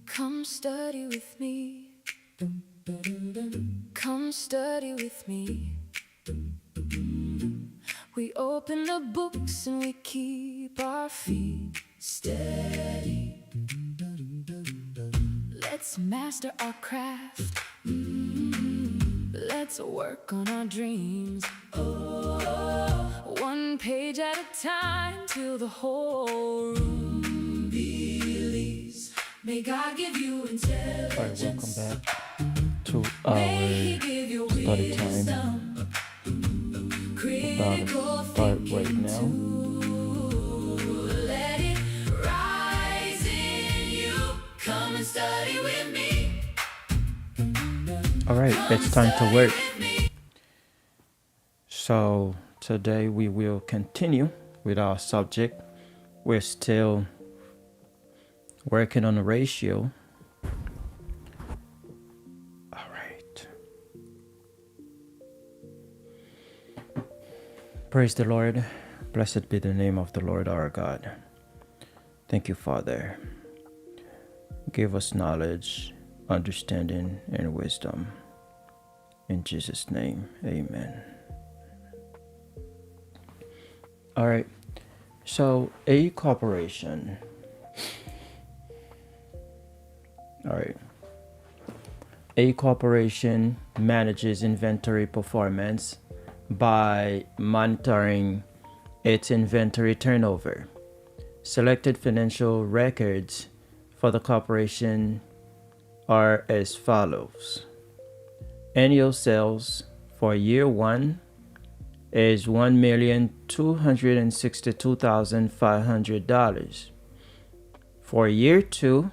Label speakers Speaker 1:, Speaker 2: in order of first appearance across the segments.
Speaker 1: Come study with me. Come study with me. We open the books and we keep our feet steady. Let's master our craft. Let's work on our dreams. One page at a time till the whole room believes. May God give you intelligence.
Speaker 2: Alright, welcome back to
Speaker 1: May He
Speaker 2: our
Speaker 1: give you
Speaker 2: study time.
Speaker 1: wisdom.
Speaker 2: About to start right now.
Speaker 1: Let it rise in you. Come and study with me.
Speaker 2: Alright, it's time to work. So today we will continue with our subject. We're still working on the ratio. Alright. Praise the Lord. Blessed be the name of the Lord our God. Thank you, Father. Give us knowledge, understanding, and wisdom. In Jesus' name, amen. All right. So, a corporation. All right. A corporation manages inventory performance by monitoring its inventory turnover. Selected financial records for the corporation are as follows. Annual sales for year 1 is $1,262,500. For year 2,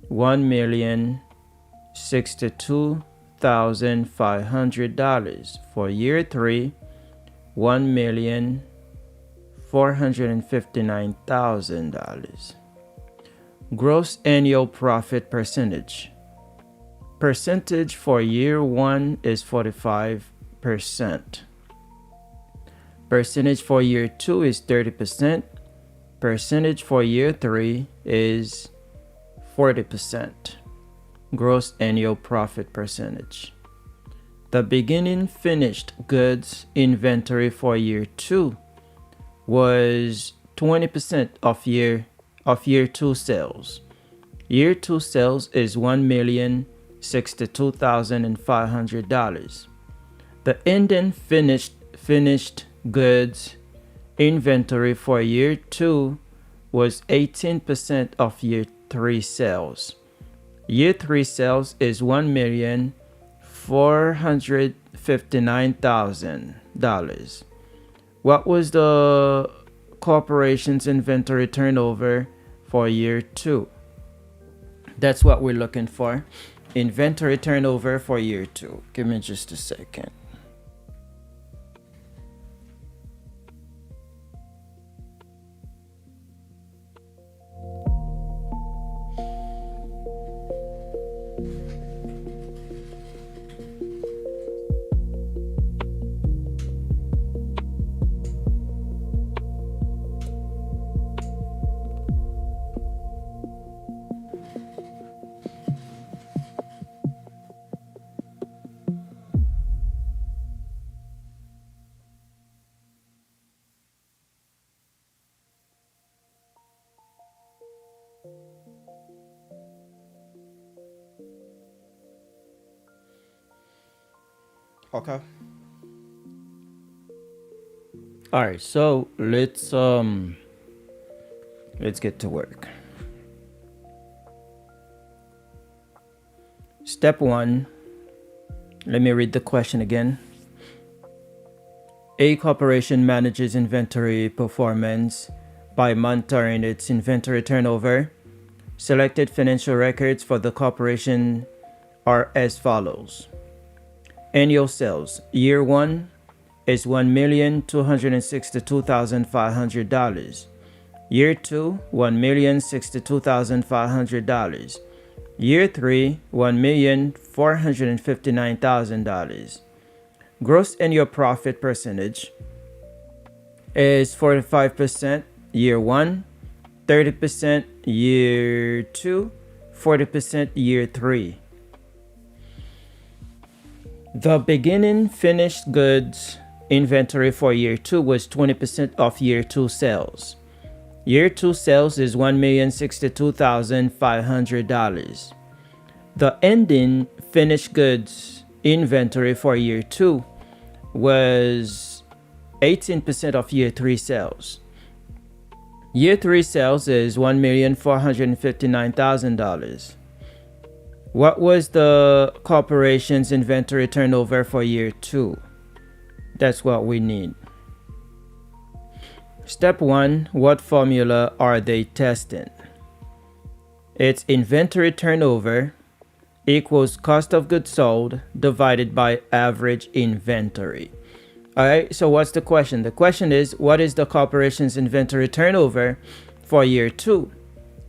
Speaker 2: $1,062,500. For year 3, $1,459,000. Gross annual profit percentage. Percentage for year 1 is 45%. Percentage for year 2 is 30%. Percentage for year 3 is 40%. Gross annual profit percentage. The beginning finished goods inventory for year 2 was 20% of year 2 sales. Year 2 sales is $1,062,500. The ending finished goods inventory for year 2 was 18% of year 3 sales. Year 3 sales is $1,459,000. What was the corporation's inventory turnover for year 2? That's what we're looking for. Inventory turnover for year 2. Give me just a second. Okay. All right, so let's get to work. Step 1. Let me read the question again. A corporation manages inventory performance by monitoring its inventory turnover. Selected financial records for the corporation are as follows. Annual sales. Year 1 is $1,262,500. Year 2, $1,062,500. Year 3, $1,459,000. Gross annual profit percentage is 45% year 1, 30% year 2, 40% year 3. The beginning finished goods inventory for year 2 was 20% of year 2 sales. Year 2 sales is $1,062,500. The ending finished goods inventory for year 2 was 18% of year 3 sales. Year 3 sales is $1,459,000. What was the corporation's inventory turnover for year 2? That's what we need. Step 1, what formula are they testing? It's inventory turnover equals cost of goods sold divided by average inventory. All right, so what's the question? The question is, what is the corporation's inventory turnover for year 2?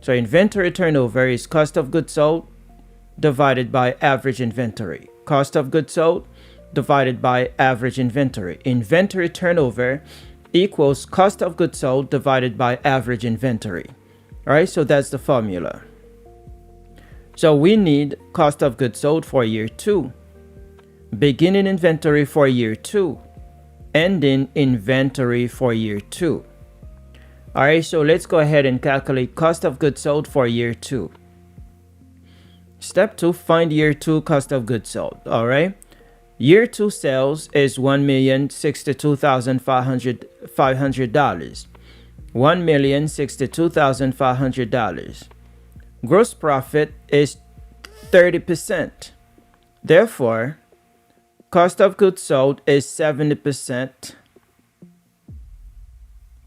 Speaker 2: So inventory turnover is cost of goods sold divided by average inventory. Cost of goods sold divided by average inventory. Inventory turnover equals cost of goods sold divided by average inventory. All right, so that's the formula. So we need cost of goods sold for year 2, beginning inventory for year 2, ending inventory for year 2. All right, so let's go ahead and calculate cost of goods sold for year 2. Step 2, find year 2 cost of goods sold. All right, year 2 sales is $1,062,500. $1,062,500. Gross profit is 30%. Therefore, cost of goods sold is 70%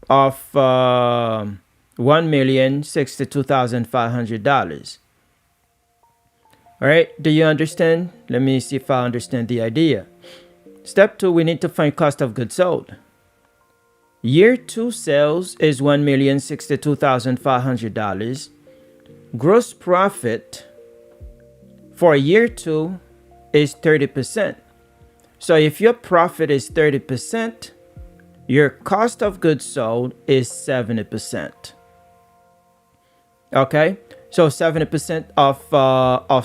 Speaker 2: of $1,062,500. All right, do you understand? Let me see if I understand the idea. Step 2, we need to find cost of goods sold. Year 2 sales is $1,062,500. Gross profit for year 2 is 30%. So if your profit is 30%, your cost of goods sold is 70%. Okay, so 70% of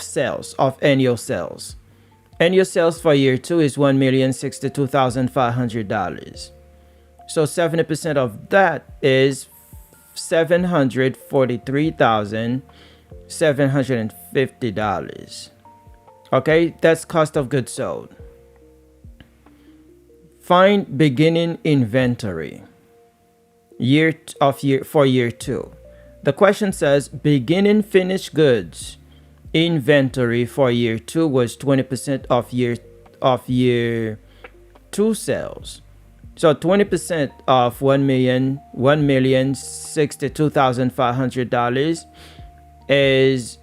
Speaker 2: sales, of annual sales. Annual sales for year 2 is $1,062,500. So 70% of that is $743,750. Okay, that's cost of goods sold. Find beginning inventory for year 2. The question says beginning finished goods inventory for year 2 was 20% of year 2 sales. So 20% of $1,062,500 is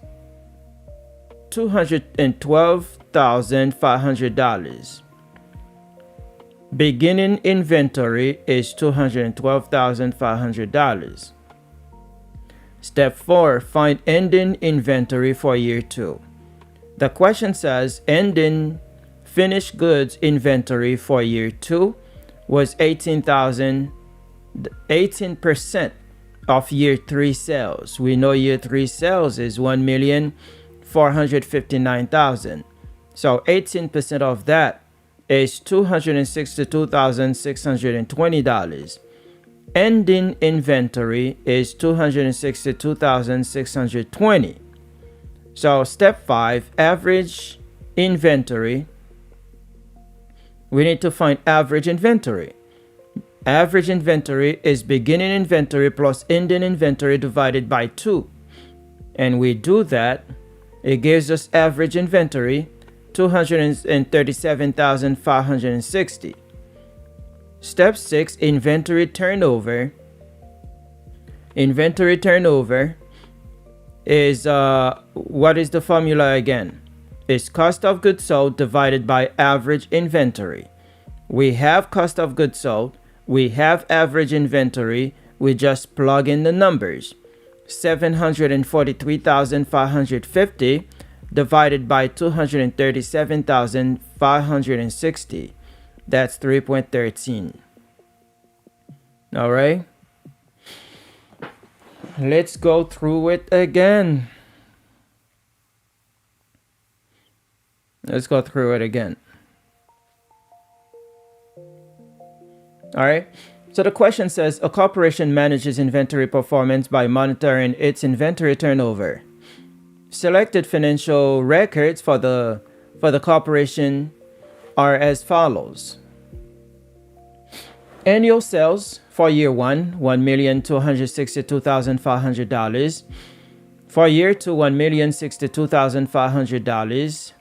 Speaker 2: $212,500. Beginning inventory is $212,500. Step 4, find ending inventory for year 2. The question says ending finished goods inventory for year 2 was 18% of year 3 sales. We know year 3 sales is $1,459,000. So 18% of that is $262,620. Ending inventory is $262,620. So step 5, average inventory. We need to find average inventory. Average inventory is beginning inventory plus ending inventory divided by 2. And we do that, it gives us average inventory, $237,560. Step 6, inventory turnover. Inventory turnover is, what is the formula again? It's cost of goods sold divided by average inventory. We have cost of goods sold. We have average inventory. We just plug in the numbers. 743,550 divided by 237,560. That's 3.13. All right. Let's go through it again. Let's go through it again. All right. So the question says, a corporation manages inventory performance by monitoring its inventory turnover. Selected financial records for the corporation are as follows. Annual sales for year one, $1,262,500. For year two, $1,062,500.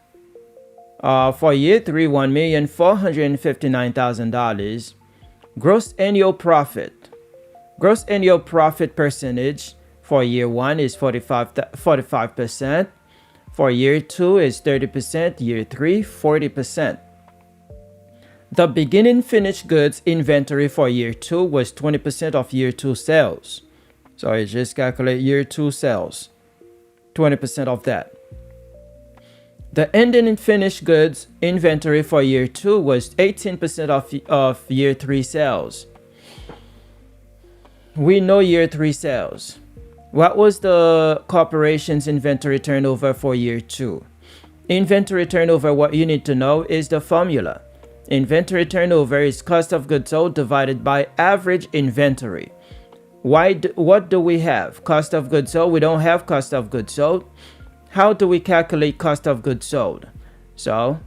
Speaker 2: For year three, $1,459,000. Gross annual profit. Gross annual profit percentage for year one is 45%. For year two is 30%. Year three, 40%. The beginning finished goods inventory for year two was 20% of year two sales. So I just calculate year two sales, 20% of that. The ending finished goods inventory for year two was 18% of year three sales. We know year three sales. What was the corporation's inventory turnover for year two? Inventory turnover, what you need to know is the formula. Inventory turnover is cost of goods sold divided by average inventory. What do we have? Cost of goods sold? We don't have cost of goods sold. How do we calculate cost of goods sold? So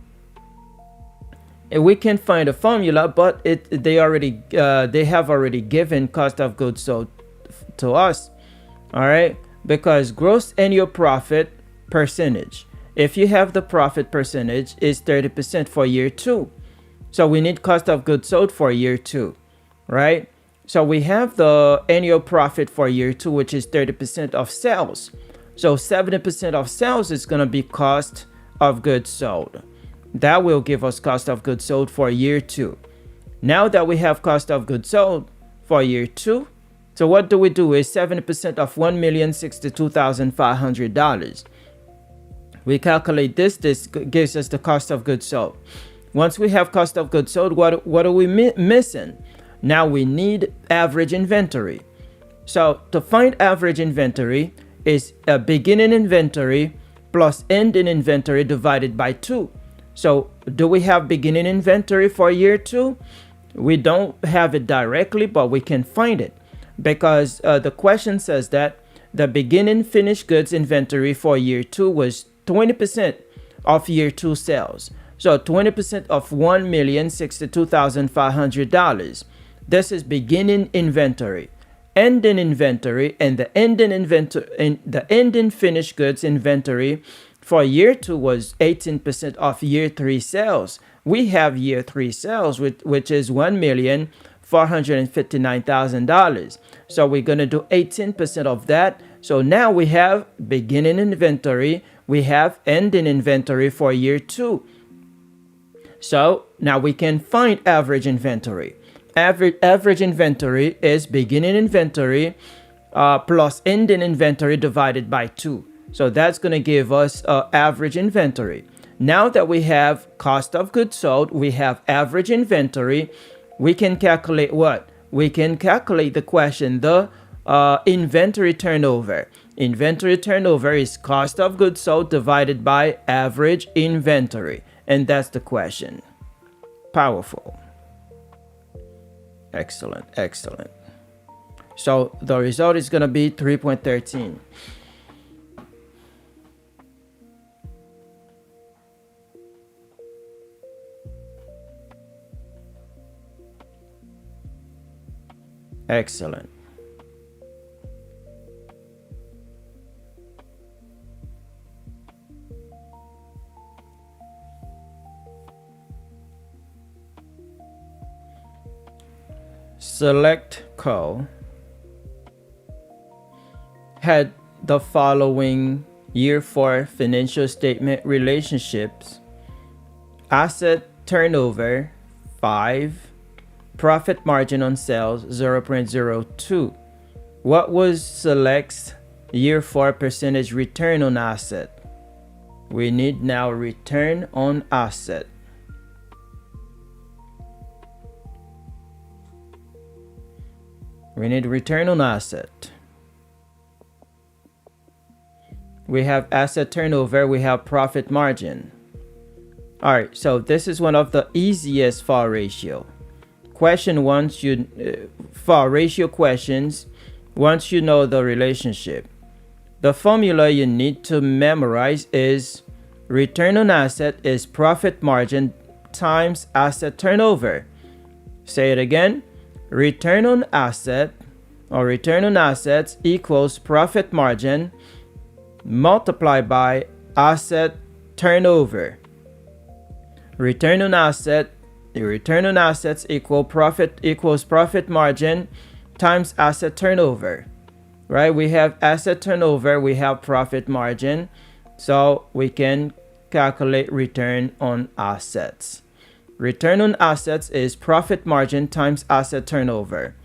Speaker 2: we can find a formula, but they have already given cost of goods sold to us. All right, because gross annual profit percentage. If you have the profit percentage is 30% for year two. So we need cost of goods sold for year two, right? So we have the annual profit for year two, which is 30% of sales. So 70% of sales is going to be cost of goods sold. That will give us cost of goods sold for year two. Now that we have cost of goods sold for year two, so what do we do is 70% of $1,062,500. We calculate this gives us the cost of goods sold. Once we have cost of goods sold, what are we missing? Now we need average inventory. So to find average inventory is a beginning inventory plus ending inventory divided by 2. So do we have beginning inventory for year 2? We don't have it directly, but we can find it because the question says that the beginning finished goods inventory for year 2 was 20% of year 2 sales. So 20% of $1,062,500. This is beginning inventory. Ending inventory and the ending finished goods inventory for year 2 was 18% of year 3 sales. We have year 3 sales, which is $1,459,000. So we're going to do 18% of that. So now we have beginning inventory. We have ending inventory for year 2. So now we can find average inventory. Average inventory is beginning inventory plus ending inventory divided by 2. So that's going to give us average inventory. Now that we have cost of goods sold, we have average inventory. We can calculate what? We can calculate the question, the inventory turnover. Inventory turnover is cost of goods sold divided by average inventory. And that's the question. Powerful. Excellent, excellent. So the result is going to be 3.13. Excellent. Select Co. had the following year 4 financial statement relationships: asset turnover 5, profit margin on sales 0.02. What was Select's year 4 percentage return on asset? We need now return on asset. We need return on asset. We have asset turnover. We have profit margin. All right, so this is one of the easiest FAR ratio. Question once you FAR ratio questions, once you know the relationship. The formula you need to memorize is return on asset is profit margin times asset turnover. Say it again. Return on asset or return on assets equals profit margin multiplied by asset turnover. Return on asset, the return on assets equals profit margin times asset turnover. Right? We have asset turnover, we have profit margin, so we can calculate return on assets. Return on assets is profit margin times asset turnover.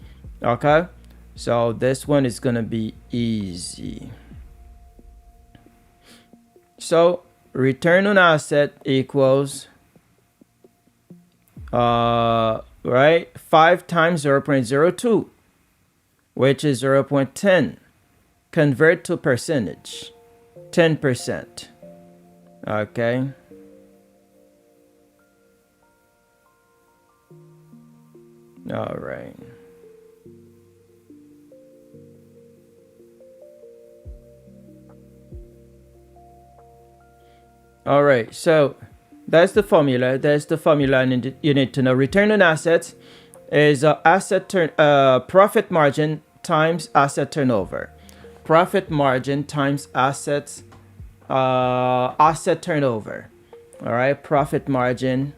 Speaker 2: Okay? So this one is going to be easy. So return on asset equals right, 5 times 0.02, which is 0.10. Convert to percentage, 10%. Okay. All right. All right, so that's the formula. That's the formula you need to know. Return on assets is profit margin times asset turnover. Profit margin times asset turnover. All right, profit margin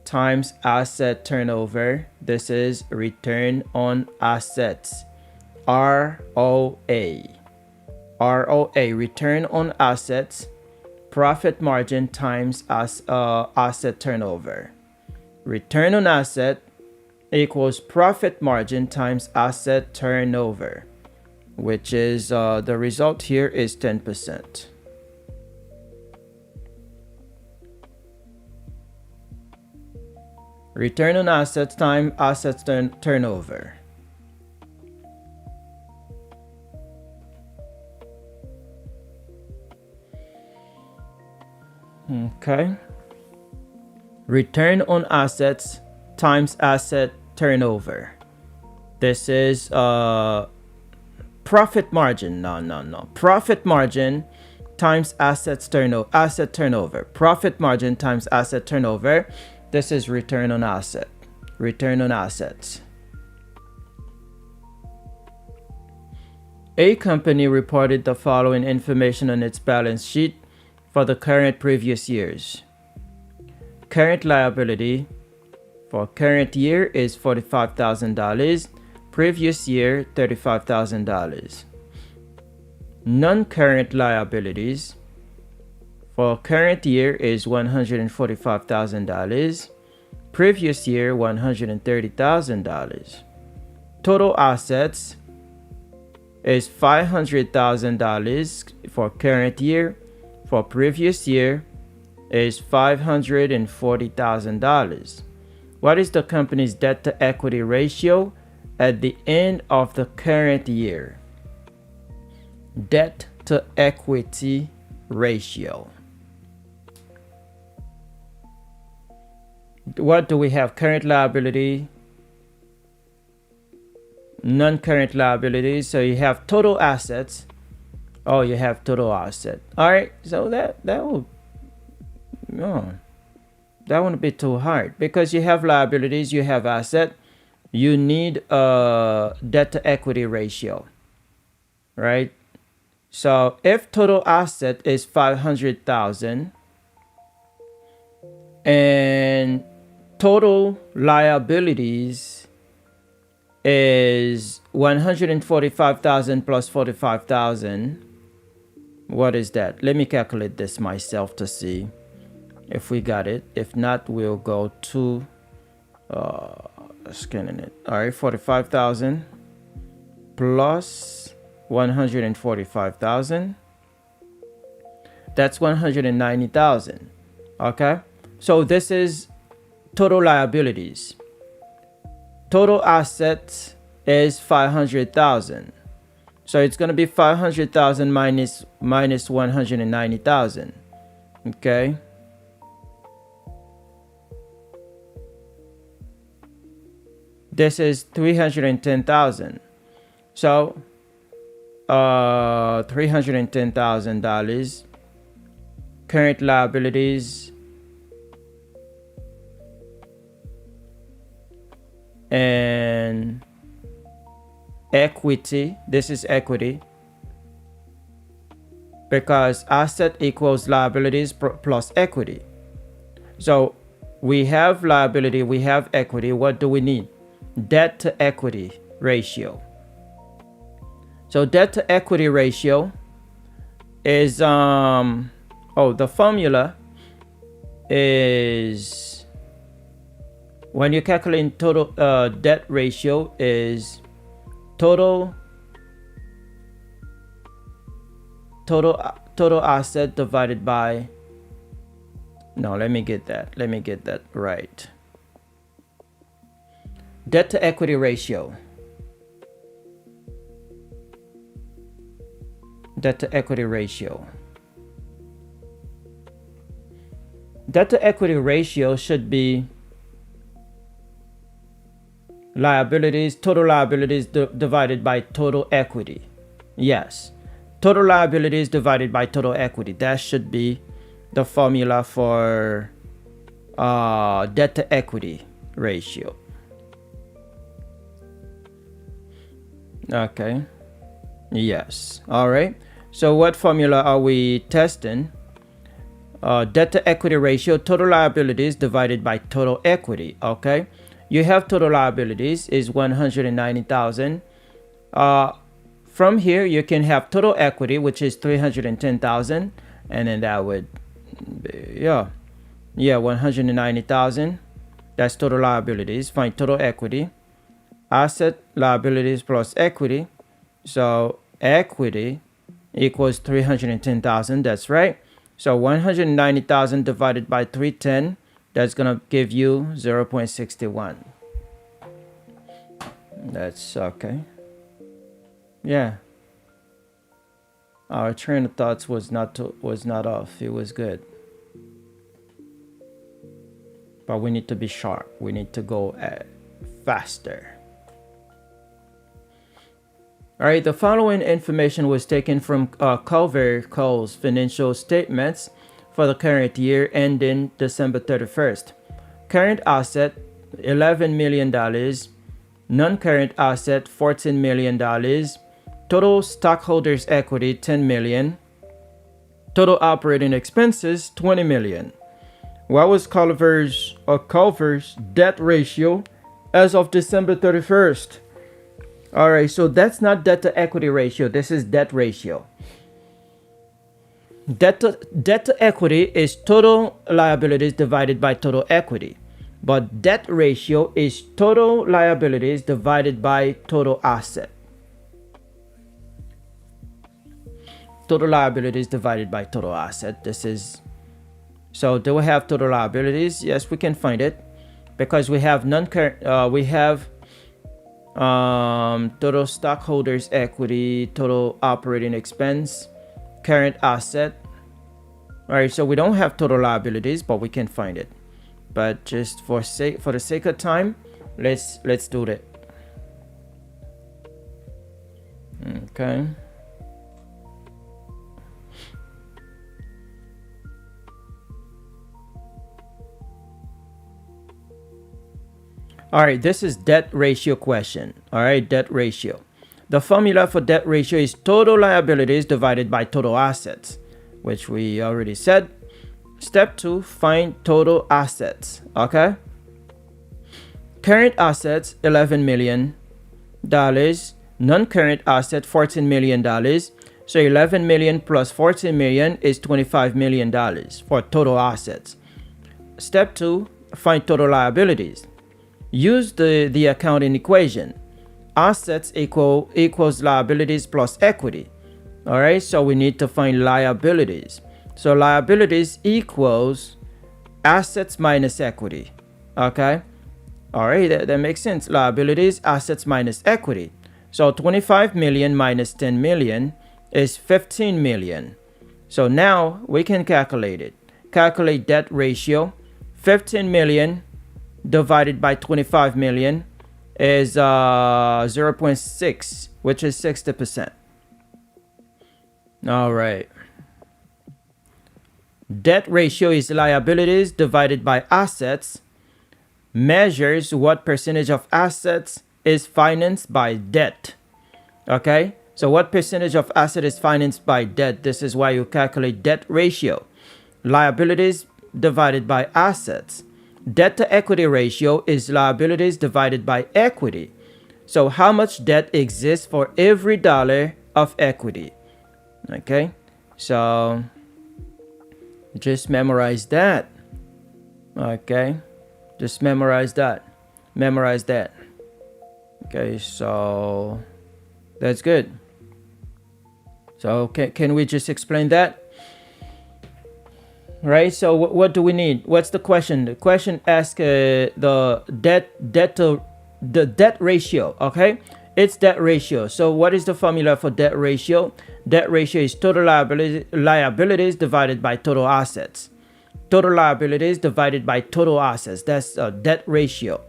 Speaker 2: times asset turnover. This is return on assets. ROA. ROA, return on assets. Profit margin times asset turnover. Return on asset equals profit margin times asset turnover, which is the result here is 10%. Return on assets times assets turnover. Okay. Return on assets times asset turnover. This is profit margin. No. Profit margin times asset turnover. Profit margin times asset turnover. This is return on asset. Return on assets. A company reported the following information on its balance sheet for the current previous years. Current liability for current year is $45,000. Previous year, $35,000. Non-current liabilities for current year is $145,000. Previous year, $130,000. Total assets is $500,000 for current year. For previous year is $540,000. What is the company's debt to equity ratio at the end of the current year? Debt to equity ratio. What do we have? Current liability, non-current liabilities. So you have total assets. Oh, you have total asset. All right, so that wouldn't be too hard because you have liabilities, you have asset, you need a debt to equity ratio, right? So if total asset is 500,000 and total liabilities is 145,000 plus 45,000. What is that? Let me calculate this myself to see if we got it. If not, we'll go to scanning it. All right, 45,000 plus 145,000. That's 190,000. Okay, so this is total liabilities. Total assets is 500,000. So it's going to be 500,000 minus 190,000. Okay. This is 310,000. So $310,000 current liabilities and equity. This is equity because asset equals liabilities plus equity. So we have liability, we have equity. What do we need? Debt to equity ratio. So debt to equity ratio is the formula is, when you calculate total debt ratio, is total asset divided by, no, let me get that right. Debt to equity ratio. Debt to equity ratio. Debt to equity ratio should be liabilities, total liabilities divided by total equity. Yes. Total liabilities divided by total equity. That should be the formula for debt to equity ratio. Okay. Yes. All right. So what formula are we testing? Debt to equity ratio, total liabilities divided by total equity. Okay. You have total liabilities is 190,000. From here you can have total equity, which is 310,000, and then that would be, 190,000. That's total liabilities. Find total equity. Asset liabilities plus equity. So equity equals 310,000. That's right. So 190,000 divided by 310, that's gonna give you 0.61. That's okay. Yeah. Our train of thoughts was not off. It was good. But we need to be sharp. We need to go faster. All right, the following information was taken from Culver Cole's financial statements for the current year ending December 31st. Current asset, $11 million. Non-current asset, $14 million. Total stockholders' equity, $10 million. Total operating expenses, $20 million. What was Culver's debt ratio as of December 31st? All right, so that's not debt to equity ratio. This is debt ratio. Debt to equity is total liabilities divided by total equity. But debt ratio is total liabilities divided by total asset. Total liabilities divided by total asset. This is, so do we have total liabilities? Yes, we can find it because we have non-current, we have total stockholders equity, total operating expense, current asset. All right, so we don't have total liabilities, but we can find it. But just for the sake of time, let's do that. Okay. All right, this is debt ratio question. All right, debt ratio. The formula for debt ratio is total liabilities divided by total assets, which we already said. Step 2, find total assets. Okay. Current assets, $11 million. Non-current asset, $14 million. So 11 million plus 14 million is $25 million for total assets. Step 2, find total liabilities. Use the accounting equation. Assets equals liabilities plus equity. All right, so we need to find liabilities. So liabilities equals assets minus equity. Okay, All right, that makes sense. Liabilities, assets minus equity. So 25 million minus 10 million is 15 million. So now we can calculate it. Calculate debt ratio. 15 million divided by 25 million is 0.6, which is 60%. All right. Debt ratio is liabilities divided by assets. Measures what percentage of assets is financed by debt. Okay, so what percentage of asset is financed by debt? This is why you calculate debt ratio. Liabilities divided by assets. Debt to equity ratio is liabilities divided by equity. So how much debt exists for every dollar of equity? Okay, so just memorize that. Okay, just memorize that. Memorize that. Okay, so that's good. So can we just explain that? Right, so what do we need? What's the question? The question asks the debt ratio. Okay, it's debt ratio. So what is the formula for debt ratio? Debt ratio is total liabilities divided by total assets. Total liabilities divided by total assets. That's a debt ratio.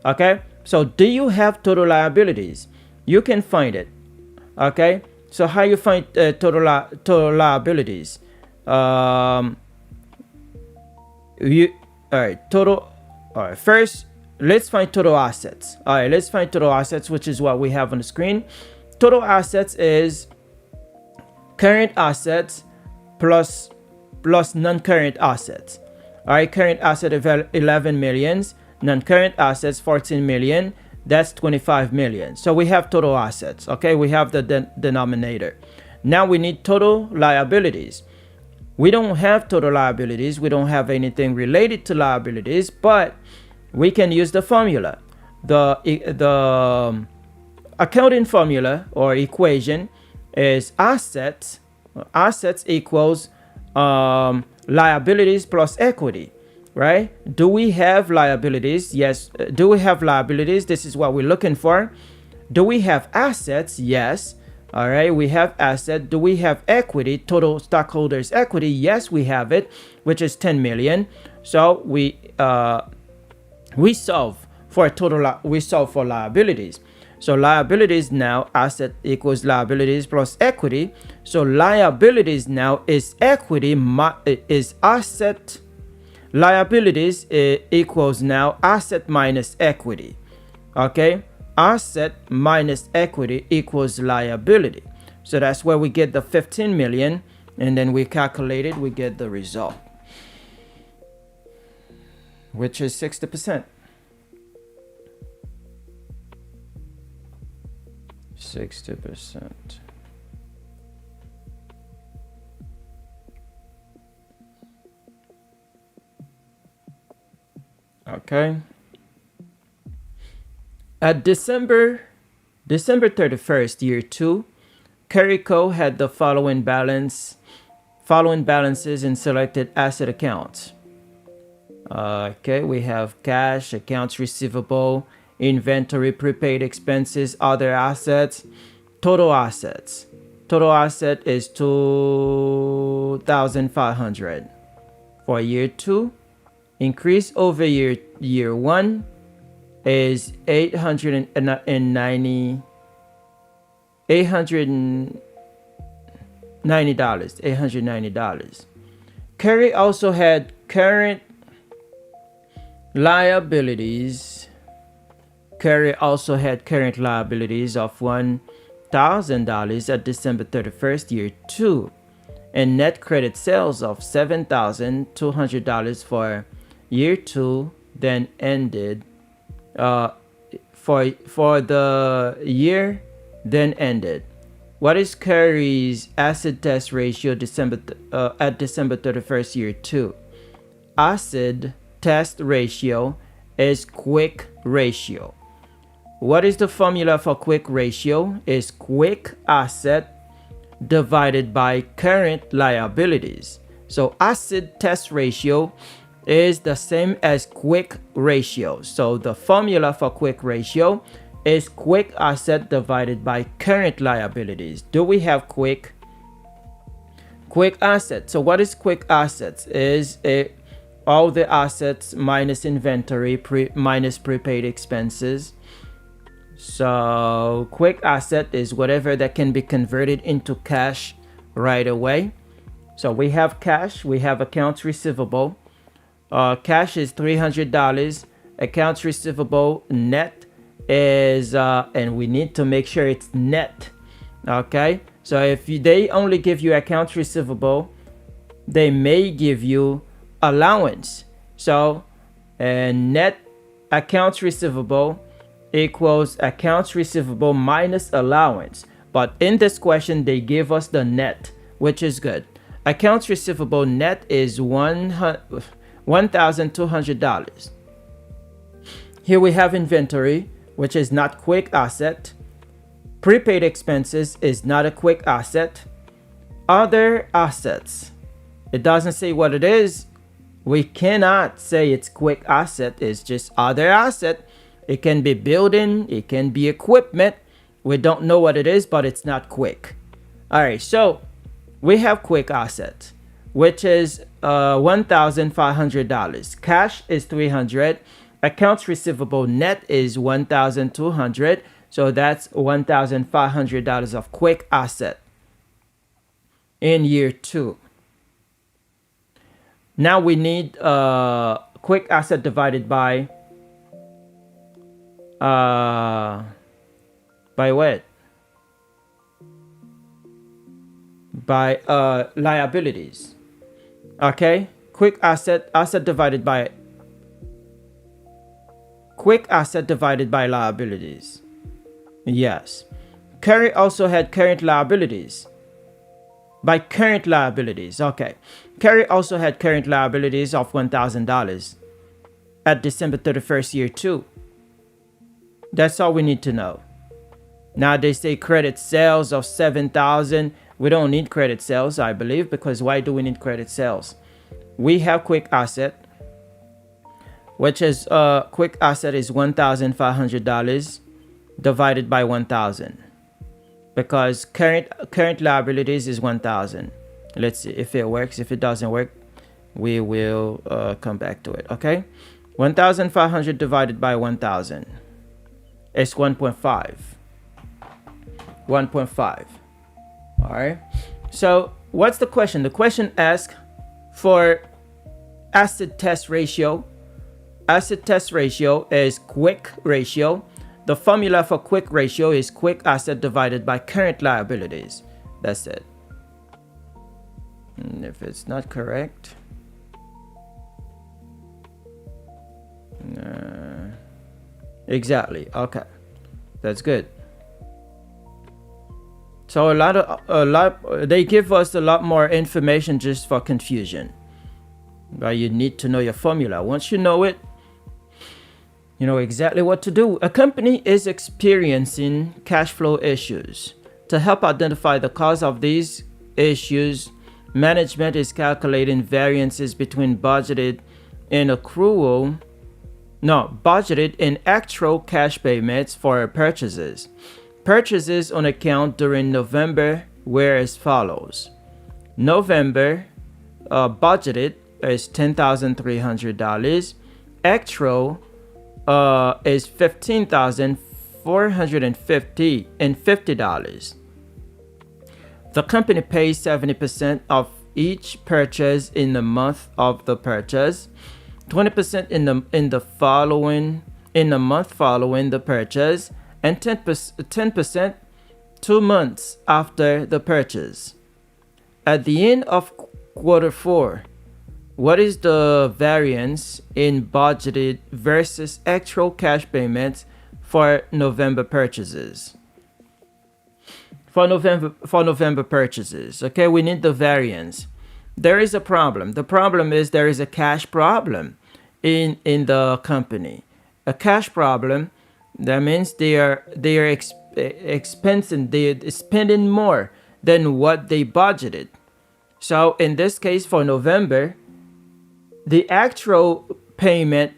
Speaker 2: Okay, so do you have total liabilities? You can find it. Okay, so how you find total liabilities? All right, first let's find total assets. All right, let's find total assets, which is what we have on the screen. Total assets is current assets plus non-current assets. All right, current asset of 11 millions, non-current assets 14 million. That's 25 million. So we have total assets. Okay, we have the denominator. Now we need total liabilities. We don't have total liabilities. We don't have anything related to liabilities, but we can use the formula. The accounting formula or equation is assets equals liabilities plus equity, right? Do we have liabilities? Yes. Do we have liabilities? This is what we're looking for. Do we have assets? Yes. All right, we have asset. Do we have equity? Total stockholders equity? Yes, we have it, which is 10 million. So we solve for liabilities. So liabilities now, asset equals liabilities plus equity. So liabilities now is equity is asset. Liabilities equals now asset minus equity. Okay, asset minus equity equals liability. So that's where we get the 15 million, and then we calculate it, we get the result, which is 60%. 60%. Okay. At December 31st, year 2, Carico had the following balances in selected asset accounts. Okay, we have cash, accounts receivable, inventory, prepaid expenses, other assets, total assets. Total asset is 2,500 for year 2. Increase over year 1 is $890. Curry also had current liabilities. Curry also had current liabilities of $1,000 at December 31st, year 2, and net credit sales of $7,200 for year 2, then ended for the year then ended. What is Curry's acid test ratio at December 31st, year 2? Acid test ratio is quick ratio. What is the formula for quick ratio? Is quick asset divided by current liabilities. So acid test ratio is the same as quick ratio. So the formula for quick ratio is quick asset divided by current liabilities. Do we have quick assets? So what is quick assets? Is it all the assets minus inventory minus prepaid expenses. So quick asset is whatever that can be converted into cash right away. So we have cash, we have accounts receivable. Cash is $300. Accounts receivable net is, and we need to make sure it's net. Okay, so if they only give you accounts receivable, they may give you allowance. So net accounts receivable equals accounts receivable minus allowance. But in this question, they give us the net, which is good. Accounts receivable net is $1,200. Here we have inventory, which is not quick asset. Prepaid expenses is not a quick asset. Other assets, it doesn't say what it is. We cannot say it's quick asset. It's just other asset. It can be building, it can be equipment. We don't know what it is, but it's not quick. All right, so we have quick assets, which is $1,500. Cash is $300. Accounts receivable net is $1,200. So that's $1,500 of quick asset in year 2. Now we need quick asset divided by what? By liabilities. Okay, quick asset divided by liabilities. Yes, Curry also had current liabilities. By current liabilities, okay. Curry also had current liabilities of $1,000 at December 31st, year 2. That's all we need to know. Now they say credit sales of $7,000. We don't need credit sales, I believe, because why do we need credit sales? We have quick asset, which is quick asset is $1,500 divided by 1,000, because current liabilities is 1,000. Let's see if it works. If it doesn't work, we will come back to it. Okay, 1,500 divided by 1,000 is 1.5. 1.5. All right. So what's the question? The question asks for asset test ratio. Asset test ratio is quick ratio. The formula for quick ratio is quick asset divided by current liabilities. That's it. And if it's not correct, exactly. Okay, that's good. So they give us a lot more information just for confusion. But you need to know your formula. Once you know it, you know exactly what to do. A company is experiencing cash flow issues. To help identify the cause of these issues, management is calculating variances between budgeted and actual cash payments for purchases. Purchases on account during November were as follows. November budgeted is $10,300. Actual is $15,450. The company pays 70% of each purchase in the month of the purchase, 20% in the month following the purchase, and 10% 2 months after the purchase. At the end of quarter 4, what is the variance in budgeted versus actual cash payments for November purchases? For November purchases, okay, we need the variance. There is a problem. The problem is there is a cash problem in the company. A cash problem. That means they are expensing, they're spending more than what they budgeted. So in this case for November, the actual payment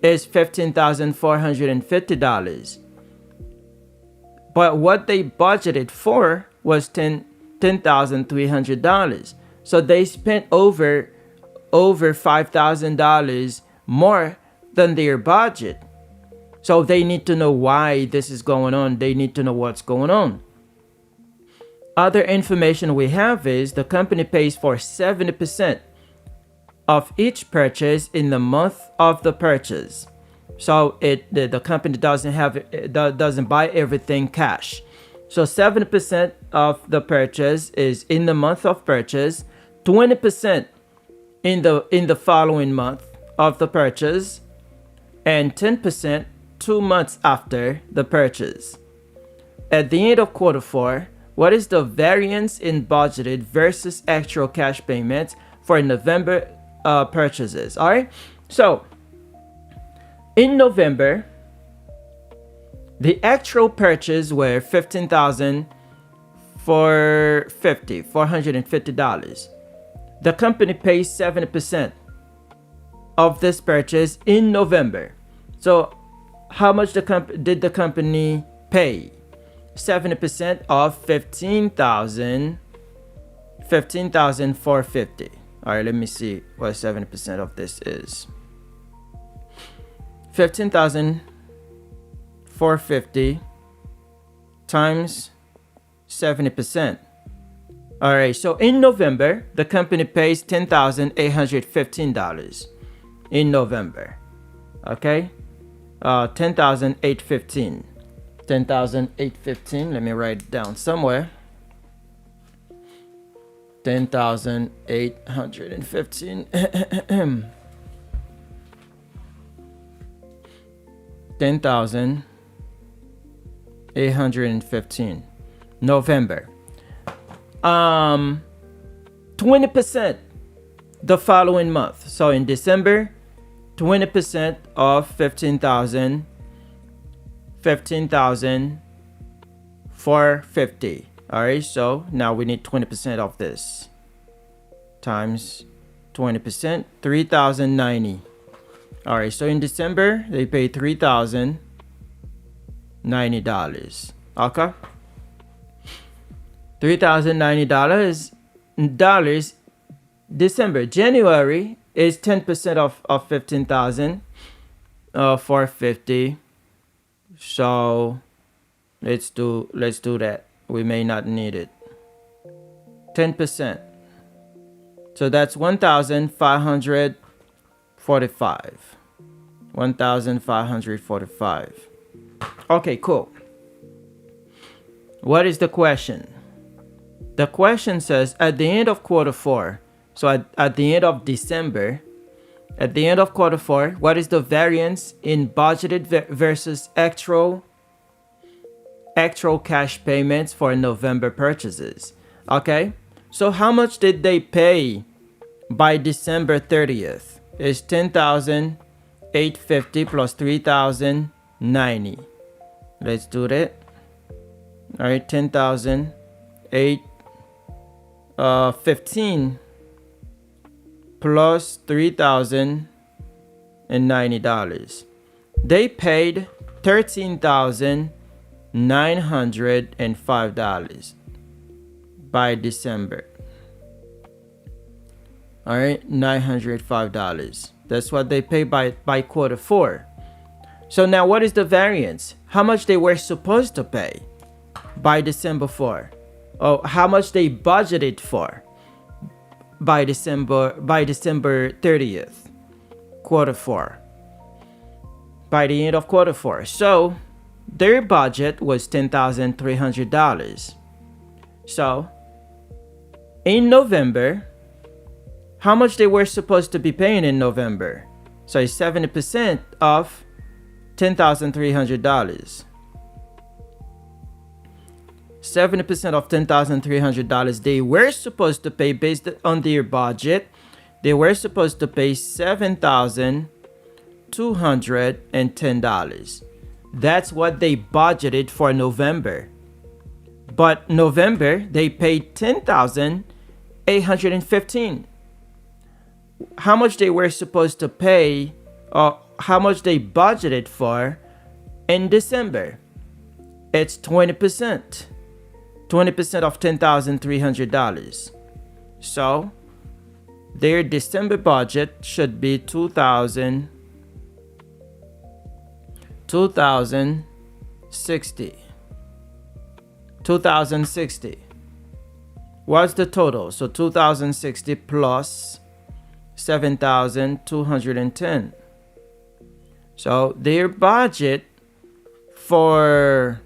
Speaker 2: is $15,450. But what they budgeted for was $10,300. So they spent over $5,000 more than their budget. So they need to know why this is going on. They need to know what's going on. Other information we have is the company pays for 70% of each purchase in the month of the purchase. So the company doesn't buy everything cash. So 70% of the purchase is in the month of purchase, 20% in the following month of the purchase, and 10% 2 months after the purchase. At the end of quarter 4, what is the variance in budgeted versus actual cash payments for November purchases? All right. So in November, the actual purchase were $15,450. The company pays 70% of this purchase in November. So how much did the company pay? 70% of $15,450. All right, let me see what 70% of this is. 15,450 times 70%. All right, so in November, the company pays $10,815 in November. Okay, 10,815. 10,815. Let me write it down somewhere. 10,815. 10,815. November. 20% the following month. So in December, 20% of 15,450. All right, so now we need 20% of this times 20%, 3,090. All right, so in December they pay $3,090. Okay, $3,090 December. January is 10% of 15,450. So let's do that. We may not need it. 10%. So that's 1,545. 1,545. Okay, cool. What is the question? The question says at the end of quarter 4, so at the end of December, at the end of quarter 4, what is the variance in budgeted versus actual cash payments for November purchases? Okay, so how much did they pay by December 30th? It's 10,850 plus 3,090. Let's do that. All right, 10,815 plus $3,090. They paid $13,905 by December. All right, $905. That's what they pay by quarter 4. So now what is the variance? How much they were supposed to pay by December 4? Oh, how much they budgeted for by December 30th, quarter 4, by the end of quarter 4. So their budget was $10,300. So in November, how much they were supposed to be paying in November? So it's 70% of $10,300. 70% of $10,300 they were supposed to pay based on their budget. They were supposed to pay $7,210. That's what they budgeted for November. But November they paid $10,815. how much they were supposed to pay, or how much they budgeted for in December. It's 20%. 20% of $10,300. So their December budget should be $2,060. $2,060. What's the total? So $2,060 plus $7,210. So their budget for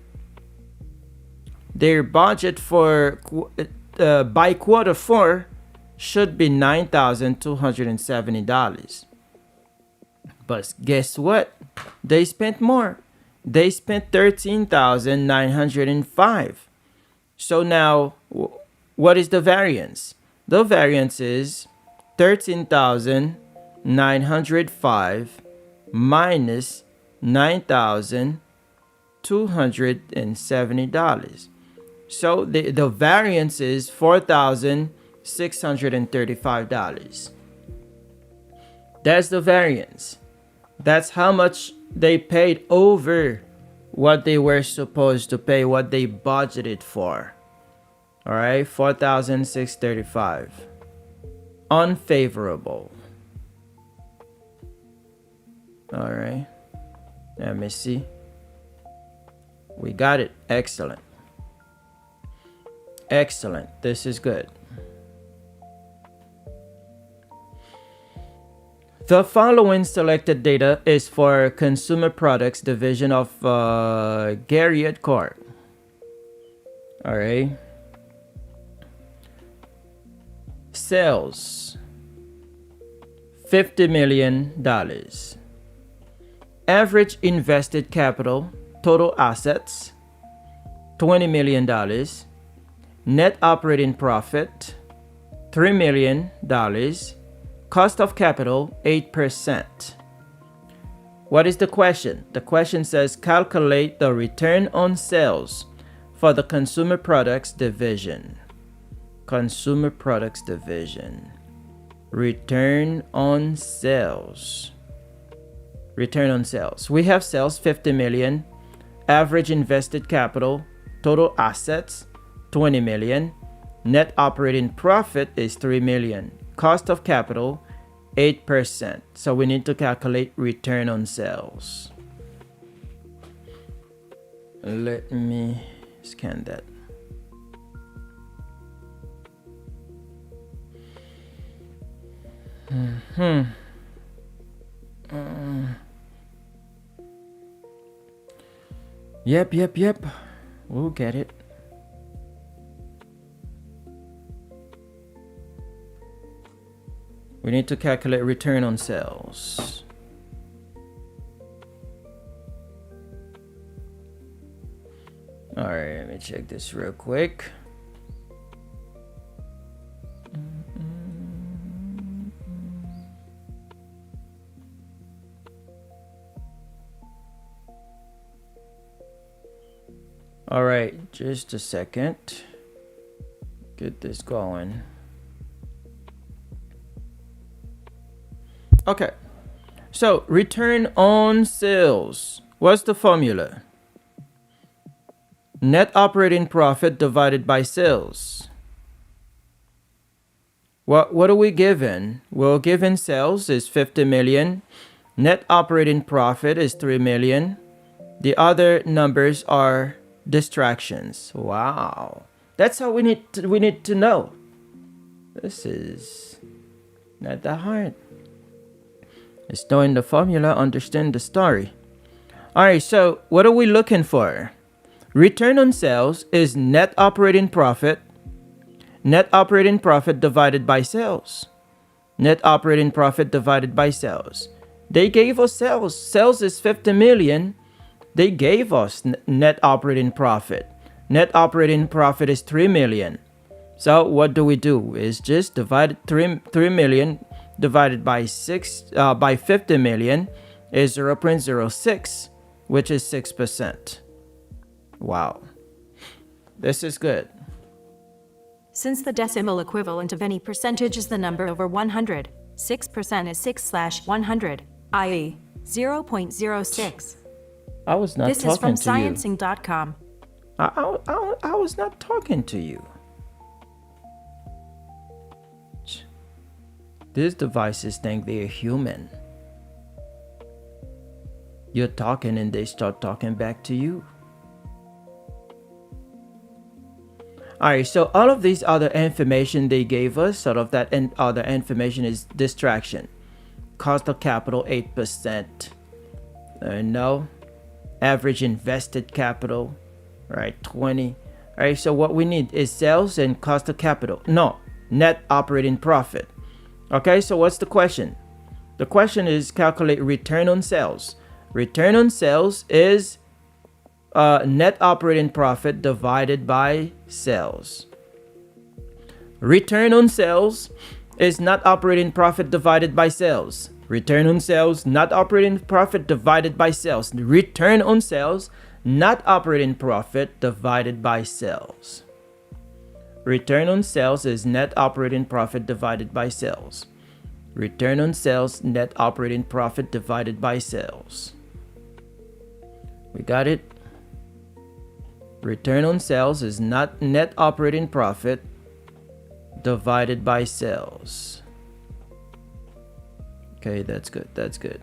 Speaker 2: by quarter four should be $9,270. But guess what? They spent more. They spent $13,905. So now, what is the variance? The variance is $13,905 minus $9,270. So the variance is $4,635. That's the variance. That's how much they paid over what they were supposed to pay, what they budgeted for. All right, $4,635. Unfavorable. All right, let me see. We got it. Excellent. Excellent. This is good. The following selected data is for Consumer Products Division of Garriott Corp. All right. Sales, $50 million. Average invested capital, total assets, $20 million. Net operating profit, $3 million. Cost of capital, 8%. What is the question? The question says calculate the return on sales for the Consumer Products Division. Consumer Products Division. Return on sales. Return on sales. We have sales, $50 million. Average invested capital, total assets, $20 million. Net operating profit is $3 million. Cost of capital, 8%. So we need to calculate return on sales. Let me scan that. Yep. We'll get it. We need to calculate return on sales. All right, let me check this real quick. All right, just a second. Get this going. Okay, so return on sales. What's the formula? Net operating profit divided by sales. What are we given? Well, given sales is 50 million. Net operating profit is 3 million. The other numbers are distractions. Wow. That's how we need to know. This is not that hard. It's knowing the formula, understand the story. All right, so what are we looking for? Return on sales is net operating profit. Net operating profit divided by sales. Net operating profit divided by sales. They gave us sales. Sales is 50 million. They gave us net operating profit. Net operating profit is 3 million. So what do? Is just divide 3 million divided by 50 million is 0.06, which is 6%. Wow. This is good.
Speaker 3: Since the decimal equivalent of any percentage is the number over 100, 6% is 6/100, i.e., 0.06.
Speaker 2: I was not
Speaker 3: This is
Speaker 2: talking
Speaker 3: from
Speaker 2: to you.
Speaker 3: sciencing.com.
Speaker 2: I was not talking to you. These devices think they're human. You're talking and they start talking back to you. Alright, so all of these other information they gave us, sort of that other information is distraction. Cost of capital 8%. No. Average invested capital, right? 20. Alright, so what we need is sales and cost of capital. No, net operating profit. Okay, so what's the question? The question is calculate return on sales. Return on sales is net operating profit divided by sales. Return on sales is not operating profit divided by sales. Return on sales, not operating profit divided by sales. Return on sales, not operating profit divided by sales. Return on sales is net operating profit divided by sales. Return on sales, net operating profit divided by sales. We got it? Return on sales is not net operating profit divided by sales. Okay, that's good. That's good.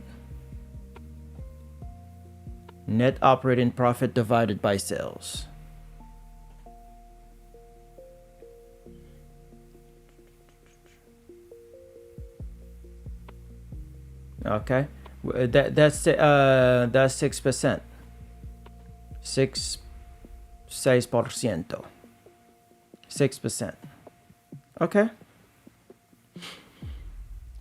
Speaker 2: Net operating profit divided by sales. Okay, that's 6%. 6%. 6%. Okay.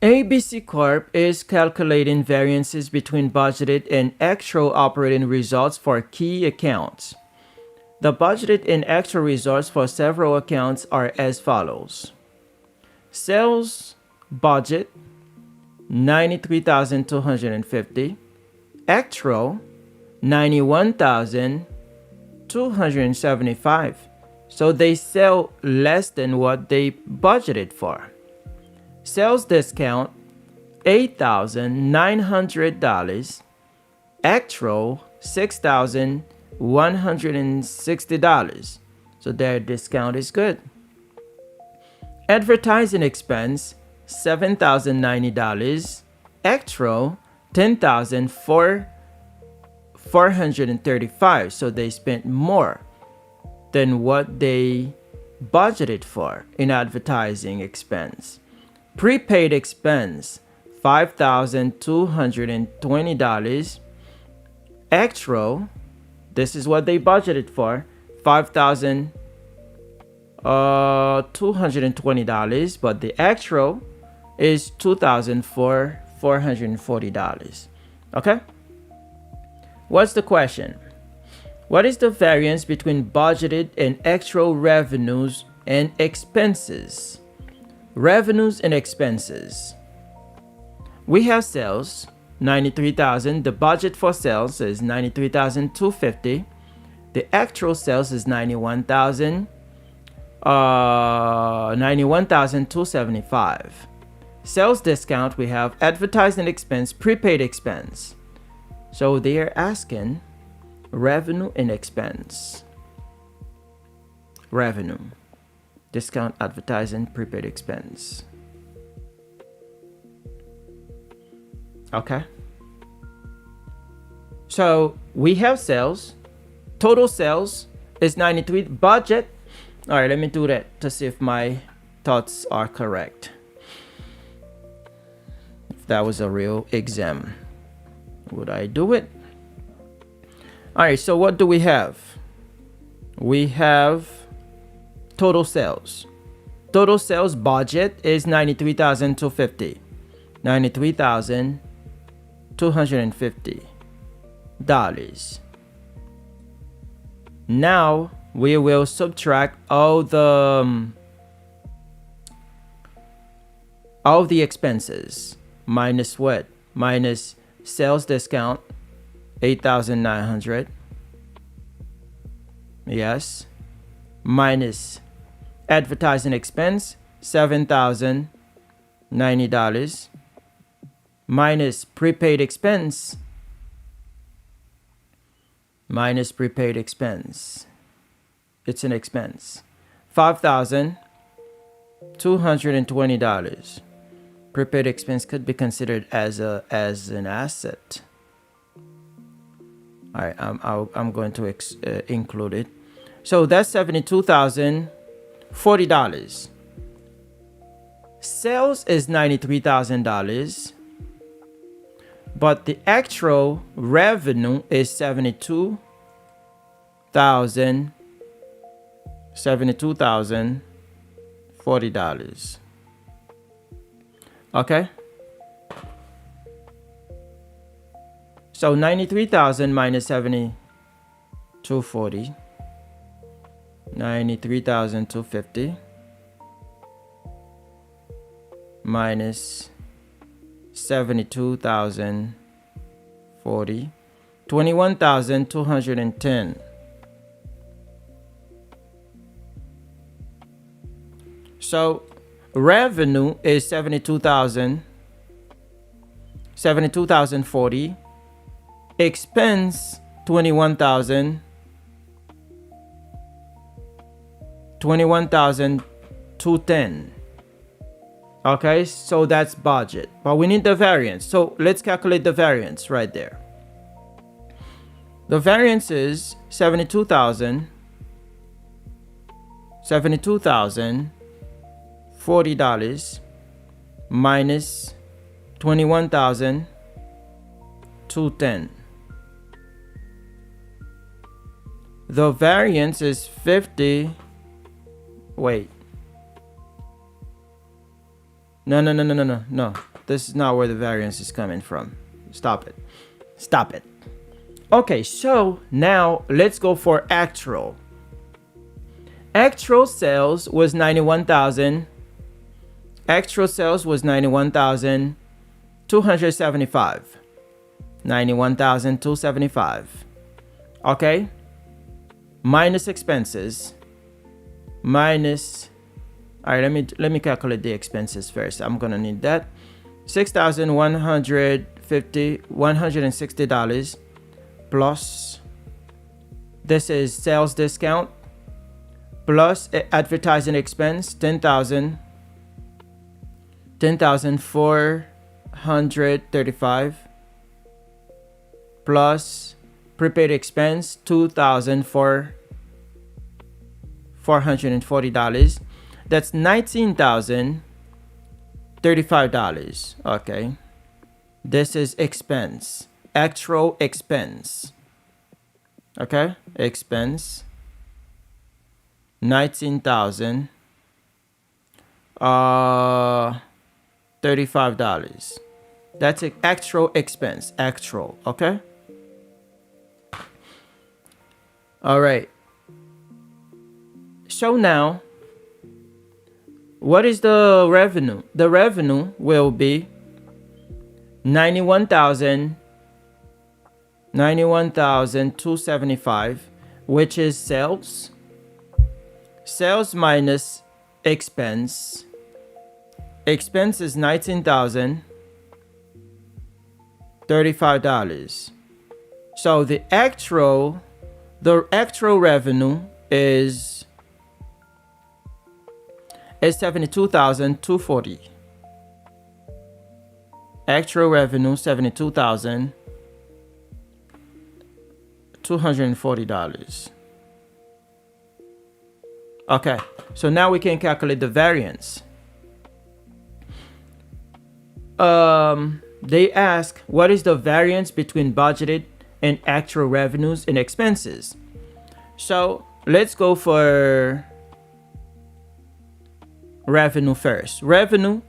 Speaker 2: ABC Corp is calculating variances between budgeted and actual operating results for key accounts. The budgeted and actual results for several accounts are as follows. Sales budget 93,250. Actual 91,275. So they sell less than what they budgeted for. Sales discount $8,900. Actual $6,160. So their discount is good. Advertising expense $7,090. Actual $10,435. So they spent more than what they budgeted for in advertising expense. Prepaid expense $5,220. Actual, this is what they budgeted for, $5,220, but the actual is $2,440. Okay? What's the question? What is the variance between budgeted and actual revenues and expenses? Revenues and expenses. We have sales, 93,000. The budget for sales is 93,250. The actual sales is 91,275. Sales discount, we have advertising expense, prepaid expense. So they are asking revenue and expense. Revenue, discount, advertising, prepaid expense. Okay. So we have sales. Total sales is 93. Budget. All right, let me do that to see if my thoughts are correct. If that was a real exam, would I do it? All right, so what do we have? We have total sales. Total sales budget is 93,250. $93,250. Now we will subtract all the expenses. Minus what? Minus sales discount 8,900. Yes. Minus advertising expense 7,000. $90 minus prepaid expense. Minus prepaid expense. It's an expense. $5,220. Prepaid expense could be considered as an asset. All right, I'm going to include it. So that's $72,040. Sales is $93,000, but the actual revenue is $72,040. Okay. So 93,000 minus 7240. 93,250 minus 72,040. 21,210. So revenue is 72,040. Expense 21,210. Okay, so that's budget, but we need the variance. So let's calculate the variance right there. The variance is $40 minus 21,210. The variance is 50. Wait. No. This is not where the variance is coming from. Stop it. Okay, so now let's go for actual. Actual sales was 91,000. Actual sales was 91,275. 91,275. Okay? Minus expenses. Minus. All right, let me calculate the expenses first. I'm gonna need that. $160 plus. This is sales discount plus advertising expense 10,435 plus prepaid expense $2,440. That's $19,035. Okay, this is expense, actual expense. Okay, expense $19,035. That's an actual expense. Actual. Okay. All right. So now, what is the revenue? The revenue will be 91,275, which is sales. Sales minus expense. Expense is $19,035. So the actual revenue is 72,240. Actual revenue $72,240. Okay, so now we can calculate the variance. They ask, what is the variance between budgeted and actual revenues and expenses? So let's go for revenue first. Revenue,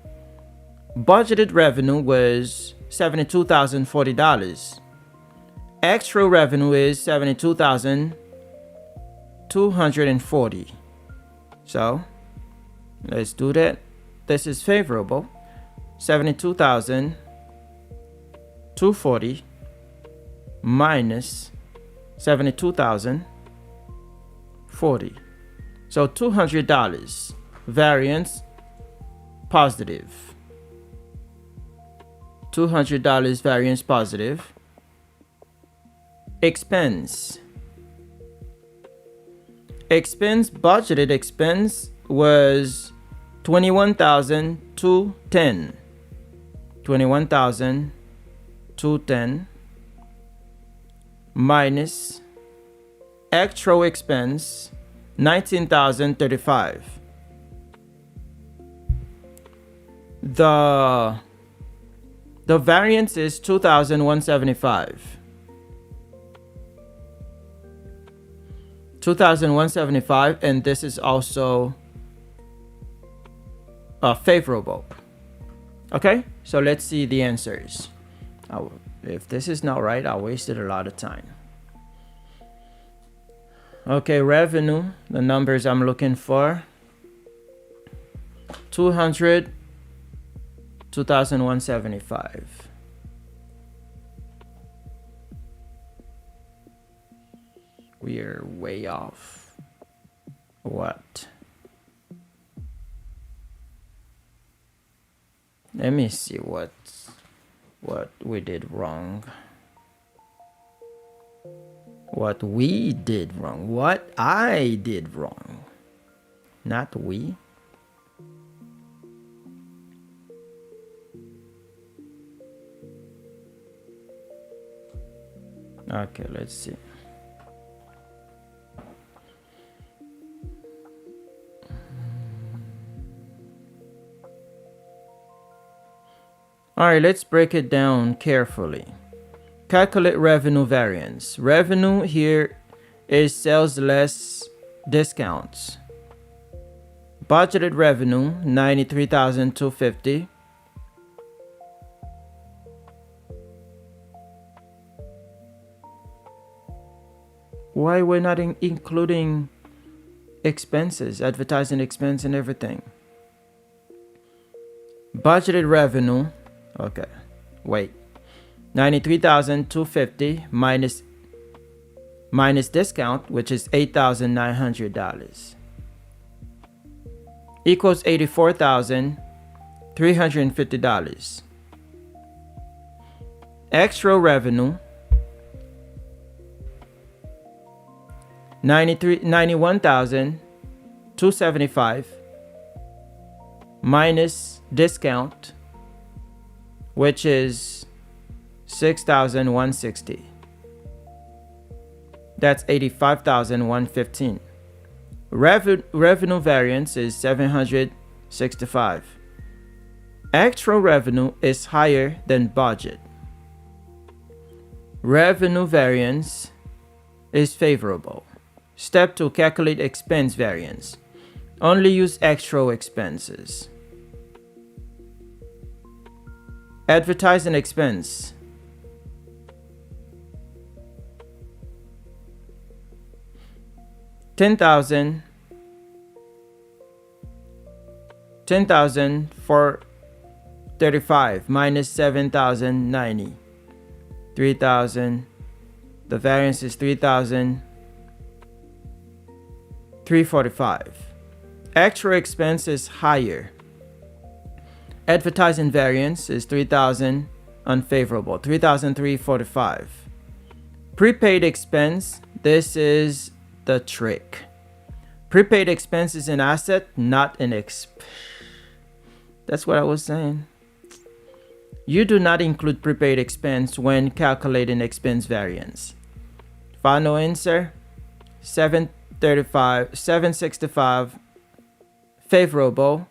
Speaker 2: budgeted revenue was $72,040. Actual revenue is $72,240. So let's do that. This is favorable. 72,240 minus 72,040. So $200. Variance positive. $200 variance positive. Expense. Budgeted expense was $21,210. $21,210 minus actual expense $19,035. The variance is $2,175. $2,175, and this is also favorable. Okay, so let's see the answers. If this is not right, I wasted a lot of time. Okay, revenue, the numbers I'm looking for. 200, 2,175. We are way off. What? Let me see what we did wrong. What we did wrong. What I did wrong. Not we. Okay, let's see. All right, let's break it down carefully. Calculate revenue variance. Revenue here is sales less discounts. Budgeted revenue, $93,250. Why we're not including expenses, advertising expense and everything? Budgeted revenue, okay, wait. $93,250 minus discount, which is $8,900, equals $84,350. Extra revenue, $91,275 minus discount, which is $6,160. That's $85,115. Revenue variance is $765. Actual revenue is higher than budget. Revenue variance is favorable. Step 2, calculate expense variance. Only use actual expenses. Advertising expense. $10,435 minus $7,090. 3,000. The variance is 3,345. Actual expense is higher. Advertising variance is 3,000 unfavorable. 3,345. Prepaid expense. This is the trick. Prepaid expense is an asset, not an expense. That's what I was saying. You do not include prepaid expense when calculating expense variance. Final answer, 765 favorable,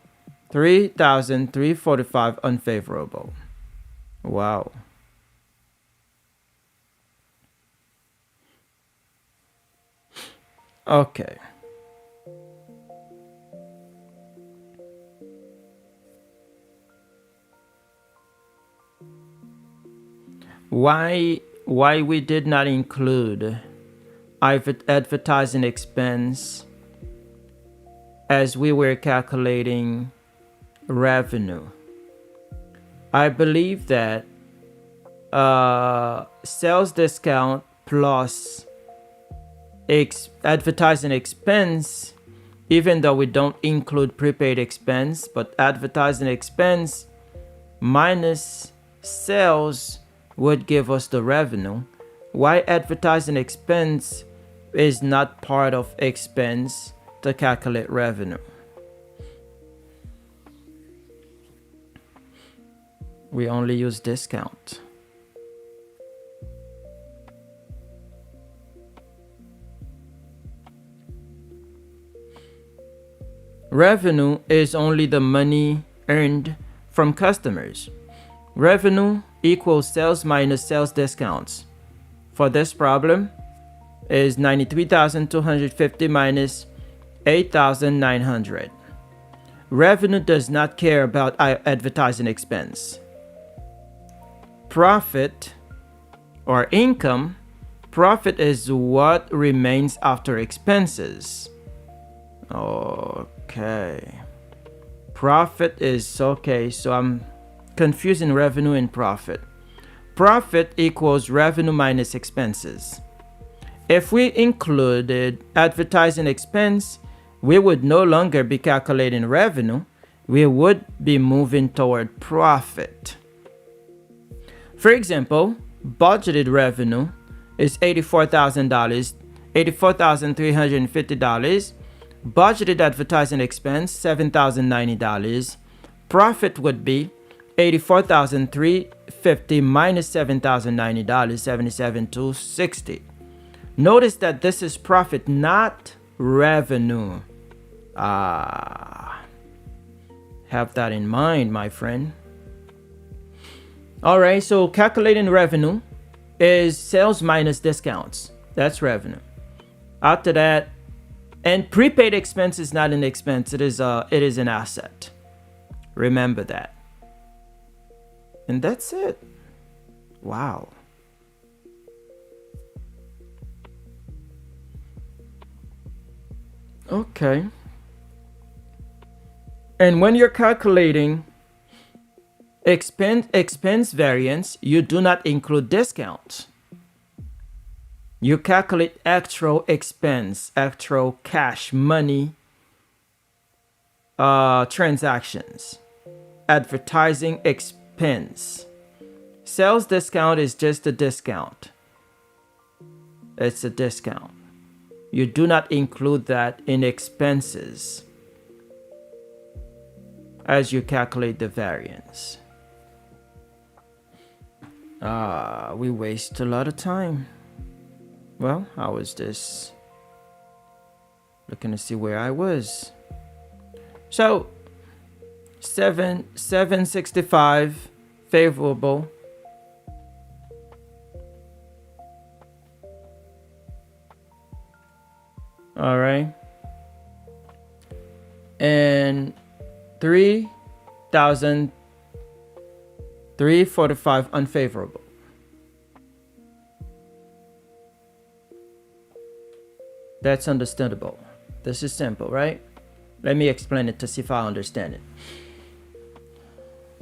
Speaker 2: 3,345 unfavorable. Wow. Okay. Why we did not include advertising expense as we were calculating revenue? I believe that sales discount plus advertising expense, even though we don't include prepaid expense, but advertising expense minus sales would give us the revenue, why advertising expense is not part of expense to calculate revenue. We only use discount. Revenue is only the money earned from customers. Revenue equals sales minus sales discounts. For this problem is 93,250 minus 8,900. Revenue does not care about advertising expense. Profit or income, profit is what remains after expenses. Okay. Profit is okay, so I'm confusing revenue and profit. Profit equals revenue minus expenses. If we included advertising expense, we would no longer be calculating revenue. We would be moving toward profit. For example, budgeted revenue is $84,000, $84,350. Budgeted advertising expense, $7,090. Profit would be $84,350 minus $7,090, $77,260. Notice that this is profit, not revenue. Have that in mind, my friend. All right, so calculating revenue is sales minus discounts. That's revenue. After that, and prepaid expense is not an expense. It is an asset. Remember that. And that's it. Wow. Okay. And when you're calculating expense variance, you do not include discounts. You calculate actual expense, actual cash, money, transactions, advertising expense. Sales discount is just a discount. It's a discount. You do not include that in expenses as you calculate the variance. We waste a lot of time. Well, how was this? Looking to see where I was. So, 765 favorable. All right. And 3,345 unfavorable. That's understandable. This is simple, right? Let me explain it to see if I understand it.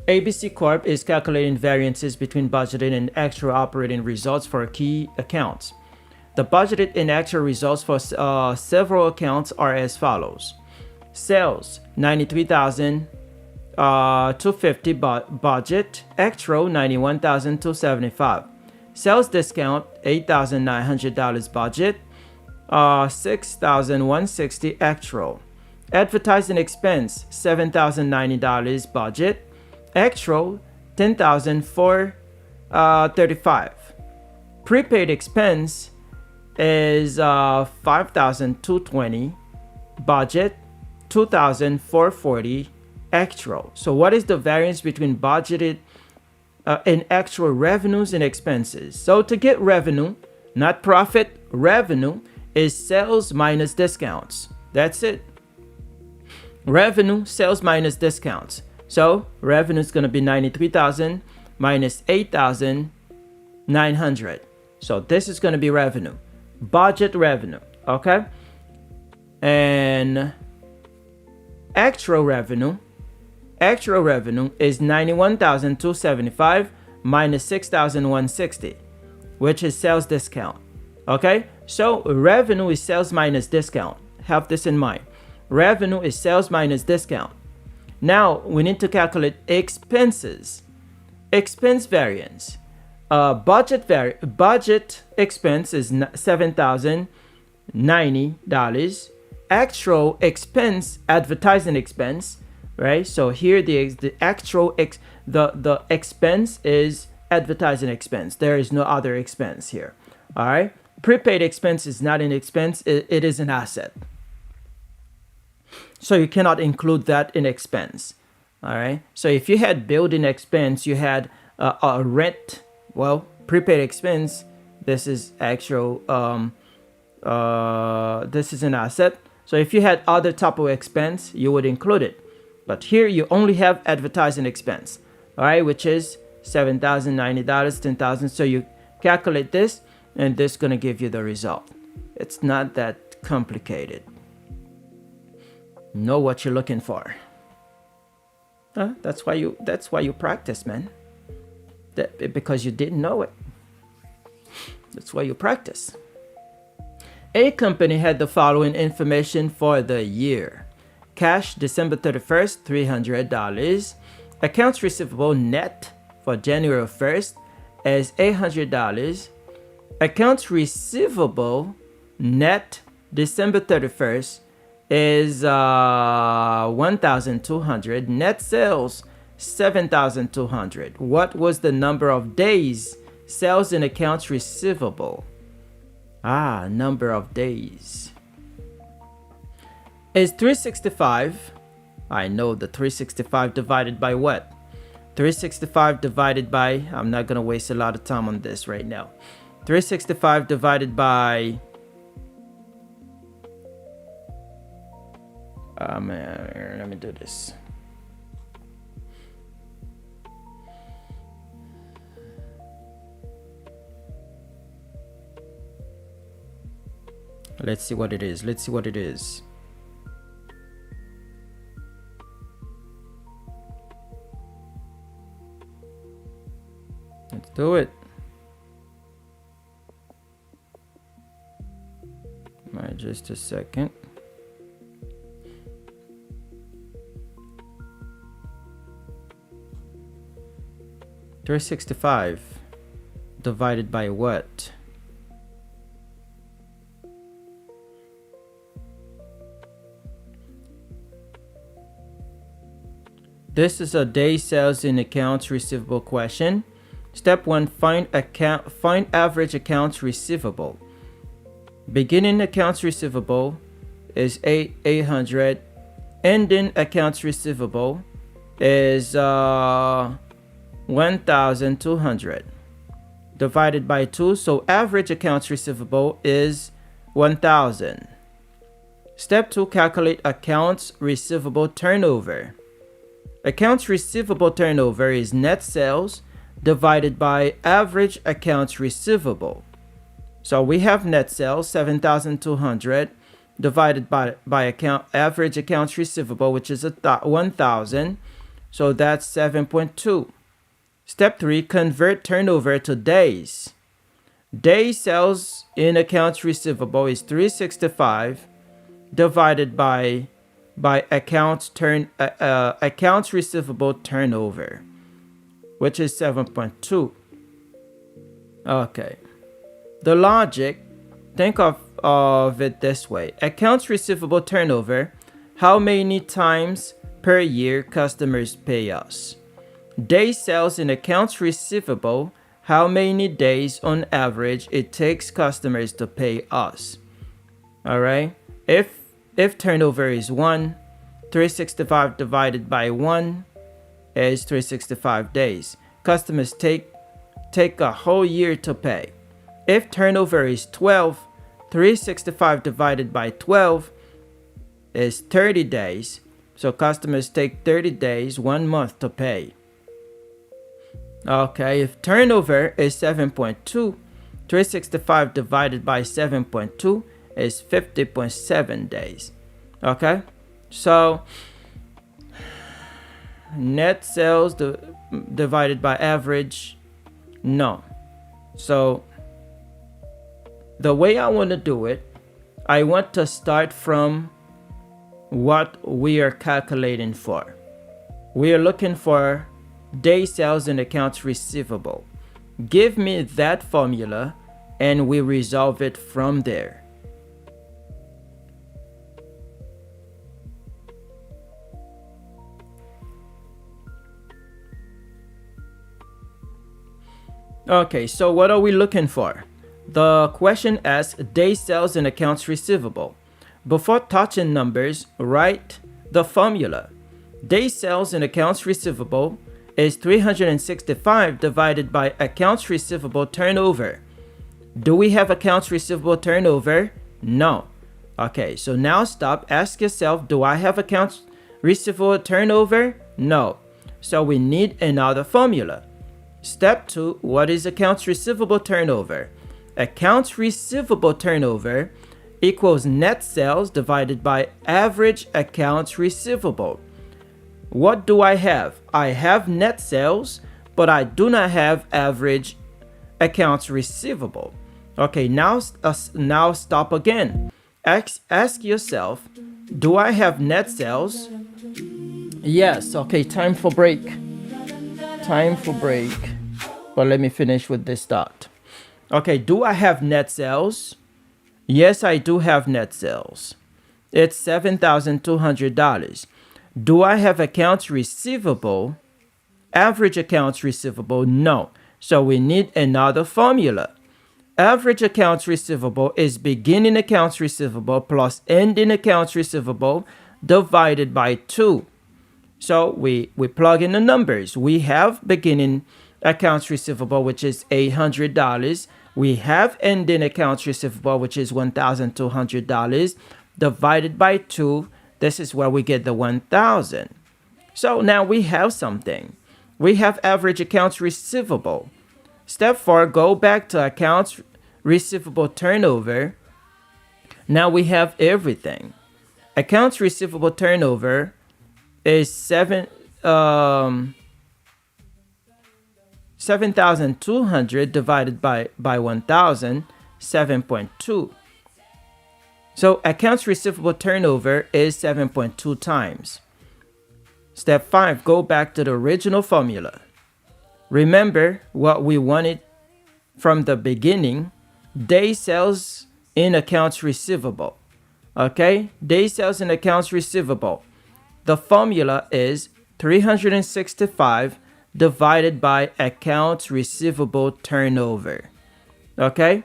Speaker 2: ABC Corp is calculating variances between budgeted and actual operating results for key accounts. The budgeted and actual results for several accounts are as follows. Sales, $93,250 budget, actual $91,275. Sales discount, $8,900 budget, $6,160 actual. Advertising expense, $7,090 budget, actual $10,435. Prepaid expense is $5,220 budget, $2,440 actual. So what is the variance between budgeted and actual revenues and expenses? So to get revenue, not profit, revenue is sales minus discounts. That's it. Revenue, sales minus discounts. So revenue is going to be 93,000 minus 8,900. So this is going to be revenue. Budget revenue. Okay. And actual revenue is 91,275 minus 6,160, which is sales discount. Okay. So revenue is sales minus discount. Have this in mind. Revenue is sales minus discount. Now we need to calculate expenses. expense variance. Budget expense is $7,090. Actual expense, advertising expense, right? So here the actual the expense is advertising expense. There is no other expense here. All right. Prepaid expense is not an expense. It is an asset. So you cannot include that in expense. All right. So if you had building expense, you had a rent. Well, prepaid expense. This is actual. This is an asset. So if you had other type of expense, you would include it. But here you only have advertising expense. All right, which is $7,090, $10,000. So you calculate this, and this is gonna give you the result. It's not that complicated. Know what you're looking for. That's why you practice, man. Because you didn't know it. That's why you practice. A company had the following information for the year. Cash December 31st, $300. Accounts receivable net for January 1st is $800. Accounts receivable net December 31st is $1,200. Net sales $7,200. What was the number of days sales in accounts receivable? Number of days. Is 365. I know the 365 divided by what? 365 divided by, I'm not going to waste a lot of time on this right now. 365 divided by, let me do this. Let's see what it is. Let's see what it is. Let's do it. Right, just a second. $365 divided by what? This is a day sales in accounts receivable question. Step 1, find average accounts receivable. Beginning accounts receivable is 800. Ending accounts receivable is 1,200 divided by 2. So average accounts receivable is 1,000. Step 2, calculate accounts receivable turnover. Accounts receivable turnover is net sales divided by average accounts receivable. So we have net sales 7,200 divided by average accounts receivable, which is 1,000. So that's 7.2. Step 3, convert turnover to days. Day sales in accounts receivable is 365 divided by accounts receivable turnover, which is 7.2. Okay. The logic, think of it this way. Accounts receivable turnover, how many times per year customers pay us? Day sales in accounts receivable, how many days on average it takes customers to pay us? All right. If turnover is 1, 365 divided by 1 is 365 days. Customers take a whole year to pay. If turnover is 12, 365 divided by 12 is 30 days. So customers take 30 days, 1 month to pay. Okay, if turnover is 7.2, 365 divided by 7.2 is 50.7 days. Okay, so net sales divided by average, no. So the way I want to do it, I want to start from what we are calculating for. We are looking for days sales in accounts receivable. Give me that formula and we resolve it from there. Okay, so what are we looking for? The question asks days sales in accounts receivable. Before touching numbers, write the formula. Days sales in accounts receivable is 365 divided by accounts receivable turnover. Do we have accounts receivable turnover? No. Okay, so now stop. Ask yourself, do I have accounts receivable turnover? No. So we need another formula. Step 2, what is accounts receivable turnover? Accounts receivable turnover equals net sales divided by average accounts receivable. What do I have? I have net sales, but I do not have average accounts receivable. Okay, now stop again. Ask yourself, do I have net sales? Yes. Okay, time for break. Time for break. But let me finish with this thought. Okay, do I have net sales? Yes, I do have net sales. It's $7,200. Do I have accounts receivable? Average accounts receivable? No. So we need another formula. Average accounts receivable is beginning accounts receivable plus ending accounts receivable divided by 2. So we plug in the numbers. We have beginning accounts receivable, which is $800. We have ending accounts receivable, which is $1,200, divided by 2. This is where we get the 1,000. So now we have something. We have average accounts receivable. Step 4, go back to accounts receivable turnover. Now we have everything. Accounts receivable turnover is 7,200 divided by 1,000, 7.2. So accounts receivable turnover is 7.2 times. Step 5, go back to the original formula. Remember what we wanted from the beginning, day sales in accounts receivable. Okay, day sales in accounts receivable. The formula is 365 divided by accounts receivable turnover. Okay?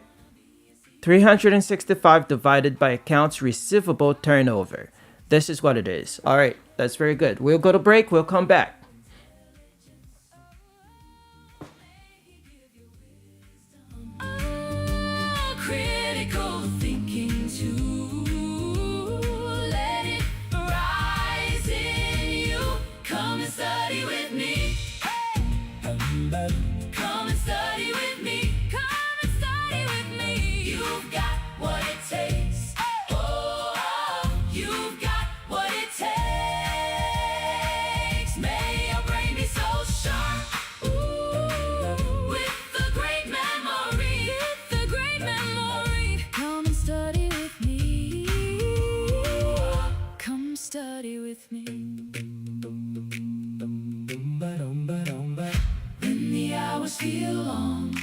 Speaker 2: 365 divided by accounts receivable turnover. This is what it is. All right, that's very good. We'll go to break. We'll come back.
Speaker 1: Critical thinking too. Let it rise in you. Come and study with me. Come and study with me. Come and study with me. You've got what it takes. Oh, you've got what it takes. May your brain be so sharp. Ooh, with the great memory. With the great memory. Come and study with me. Come study with me. When the hours feel long,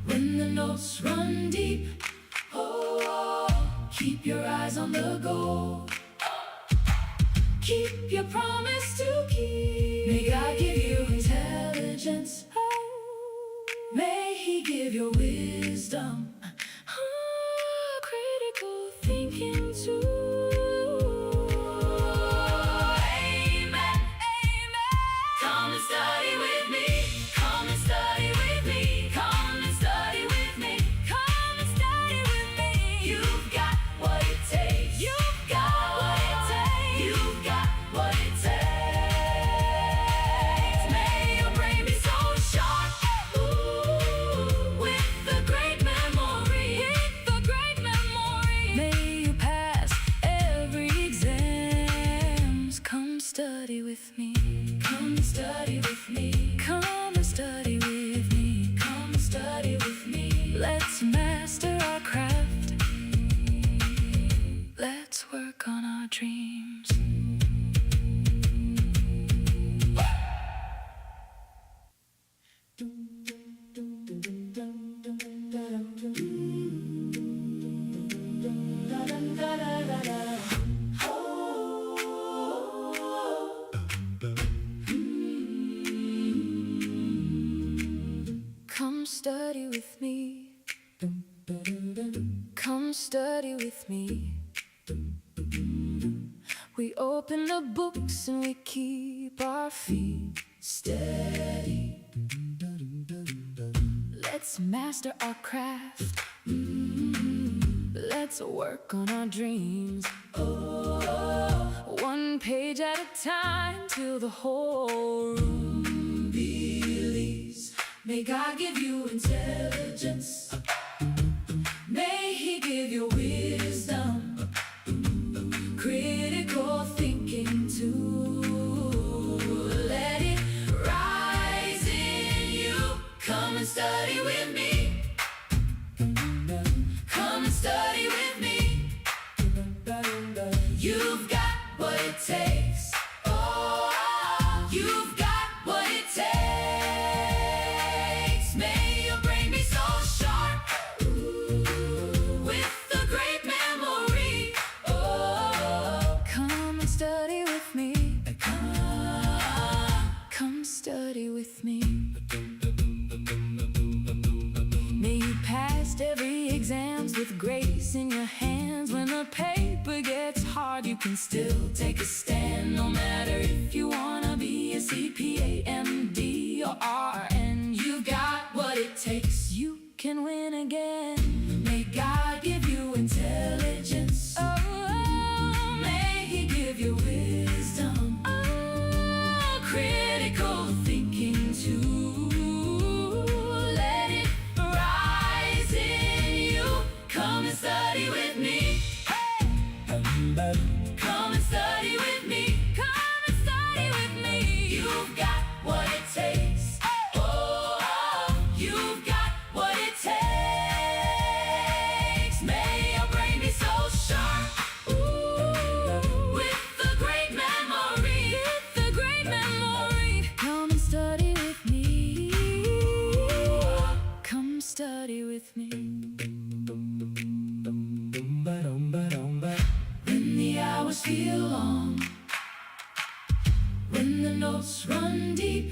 Speaker 1: when the notes run deep, oh, keep your eyes on the goal. Keep your promise to keep. May God give you intelligence. May He give you wisdom. Critical thinking too. Amen. Amen. Come and study with me. Come and study with me. Come and study with me. Come and study with me. You've got what it takes. You've got what it takes. You've got what it takes. May your brain be so sharp. Ooh, with the great memory. study with me. We open the books and we keep our feet steady. Let's master our craft. Let's work on our dreams. Oh, one page at a time till the whole room believes. May God give you intelligence. May He give you wisdom, critical thinking too. Let it rise in you. Come and study with me. Come and study with me. You've got what it takes. Oh, you've got what it takes. May your brain be so sharp, with a great memory. Oh, come and study with me. Come study with me. May you pass every exams with grace in your hands. When the paper gets hard, you can still take a stand. No matter if you wanna be a CPA, MD, or RN, you got what it takes. You can win again. May God give you intelligence. Oh, may He give you wisdom. Oh, critical thinking too. Let it rise in you. Come and study with me. Come and study with me. Come and study with me. You've got what it takes. Oh, you've got what it takes. May your brain be so sharp, with a great memory. With a great memory. Come and study with me. Come study with me. When the hours feel long, when the notes run deep,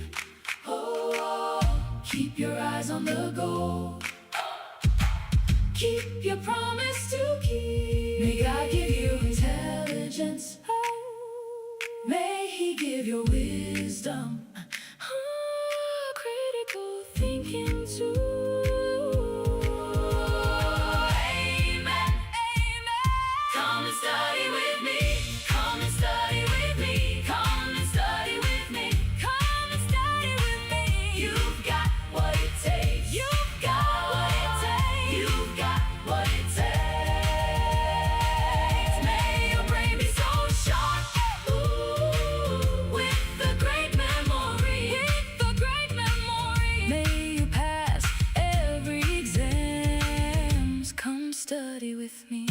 Speaker 1: oh, keep your eyes on the goal. Keep your promise to keep. May God give you intelligence. Oh, may He give you wisdom. Oh, critical thinking too. Study with me. Come and study with me. Come and study with me. Come and study with me. You've got what it takes. You've got what it takes. You've got what it takes. May your brain be so sharp, with a great memory. With a great memory. May you pass every exams. Come study with me.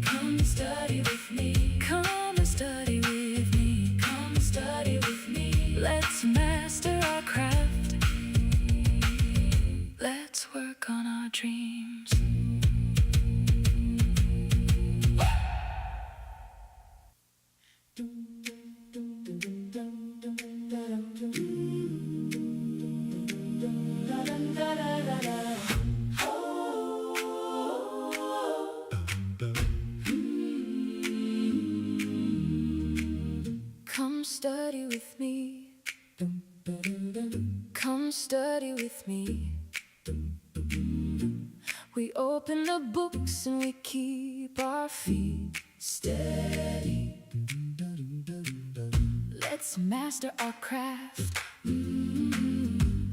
Speaker 1: Come study with me. Come and study with me. Come study with me. Let's master our craft. Let's work on our dreams. Come study with me. Come study with me. We open the books and we keep our feet steady. Let's master our craft.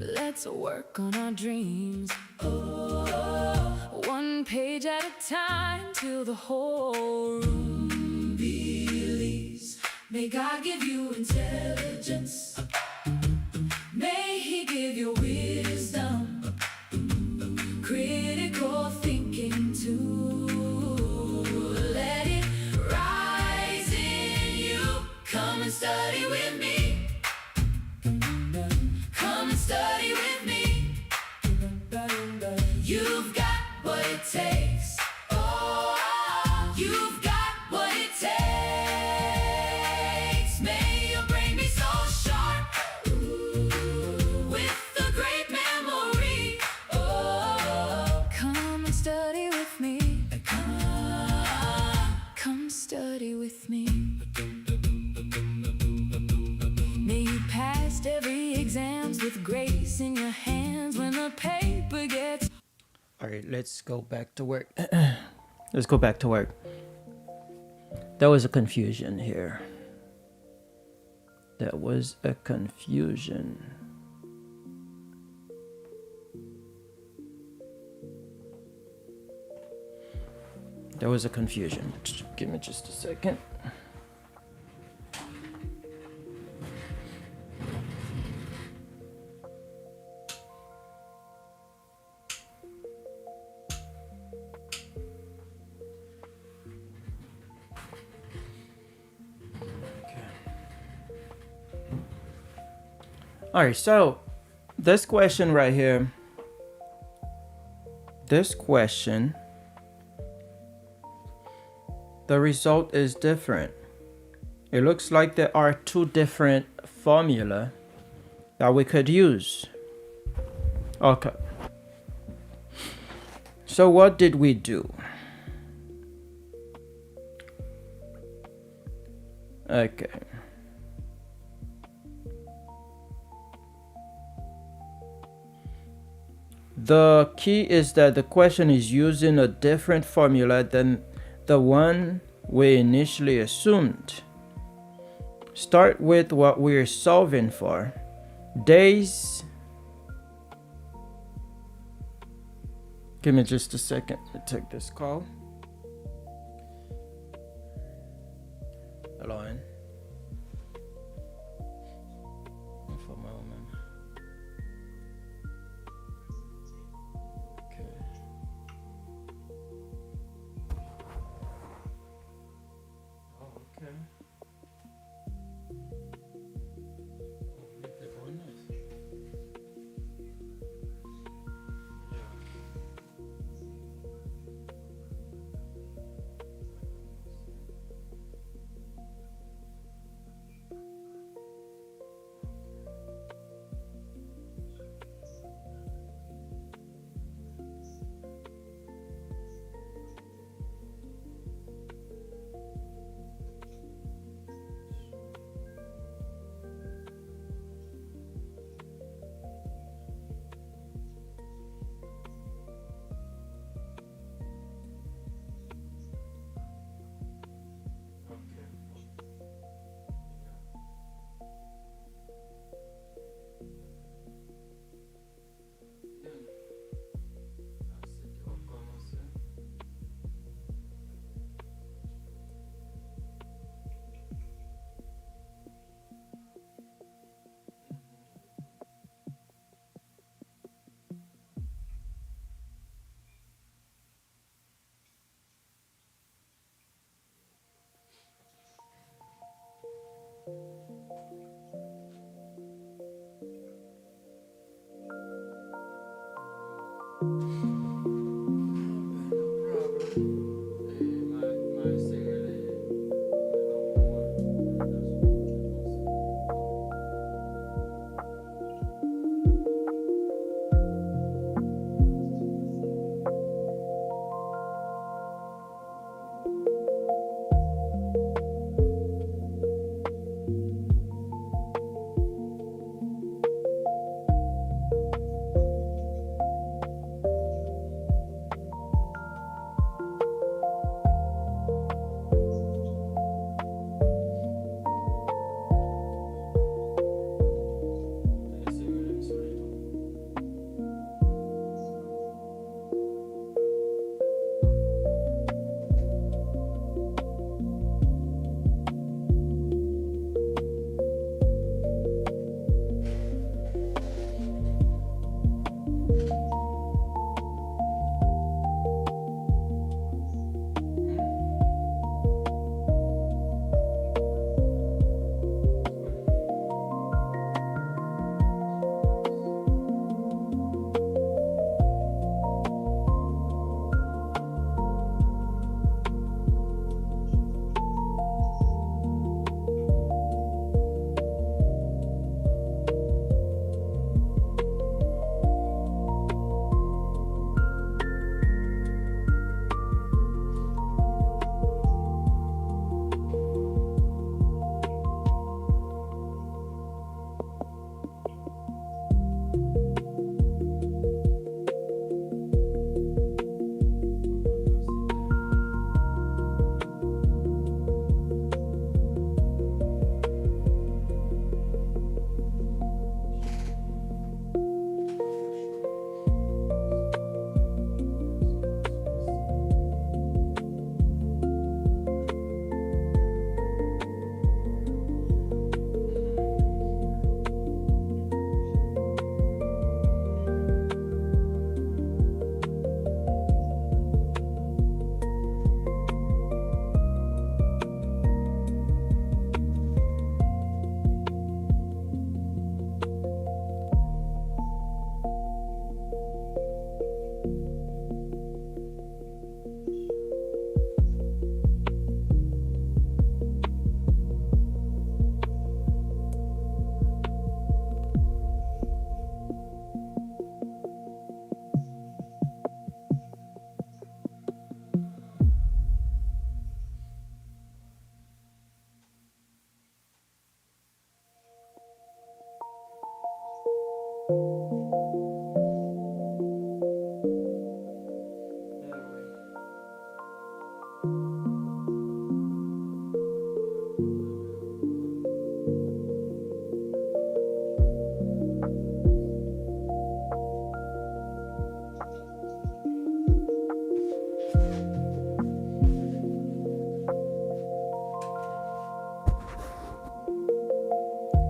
Speaker 1: Let's work on our dreams. Oh, one page at a time till the whole room believes. May God give you intelligence. May He give you wisdom, critical thinking too. Let it rise in you. Come and study with me. Come and study with me. You've got what it takes. Oh, you've got what it takes. May your brain be so sharp, with a great memory. Oh, come and study with me. Come in your hands when the paper gets.
Speaker 2: All right, let's go back to work. Let's go back to work. There was a confusion here. There was a confusion. There was a confusion. Give me just a second. All right, so this question right here, this question, the result is different. It looks like there are two different formula that we could use. Okay. So what did we do? Okay. The key is that the question is using a different formula than the one we initially assumed. Start with what we're solving for. Days. Give me just a second to take this call. Hello, Ann. For a moment. Okay. Oh, okay. They're going nice. Yeah.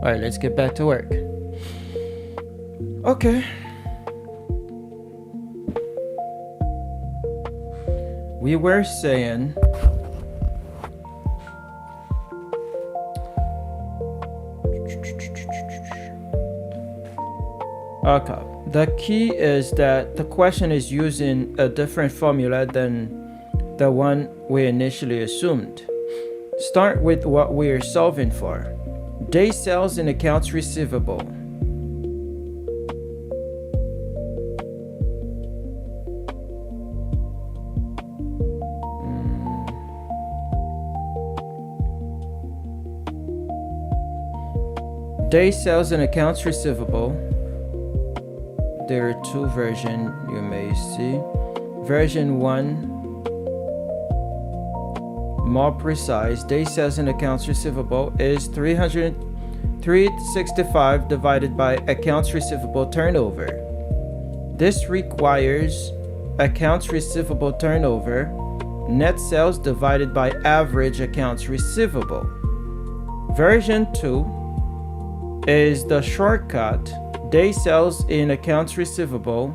Speaker 2: All right, let's get back to work. Okay. We were saying okay. The key is that the question is using a different formula than the one we initially assumed. Start with what we are solving for. Day sales in accounts receivable. Day sales in accounts receivable. There are two versions you may see. Version 1, more precise, day sales in accounts receivable is 365 divided by accounts receivable turnover. This requires accounts receivable turnover, net sales divided by average accounts receivable. Version 2 is the shortcut. Day sales in accounts receivable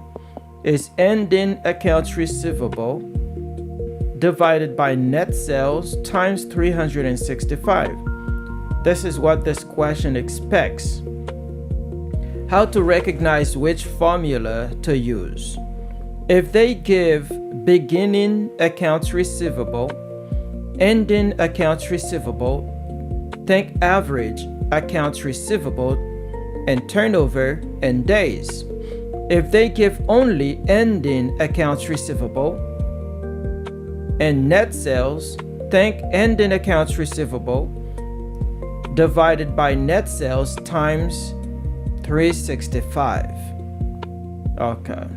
Speaker 2: is ending accounts receivable divided by net sales times 365. This is what this question expects. How to recognize which formula to use. If they give beginning accounts receivable, ending accounts receivable, think average accounts receivable and turnover in days. If they give only ending accounts receivable and net sales, think ending accounts receivable divided by net sales times 365. Okay.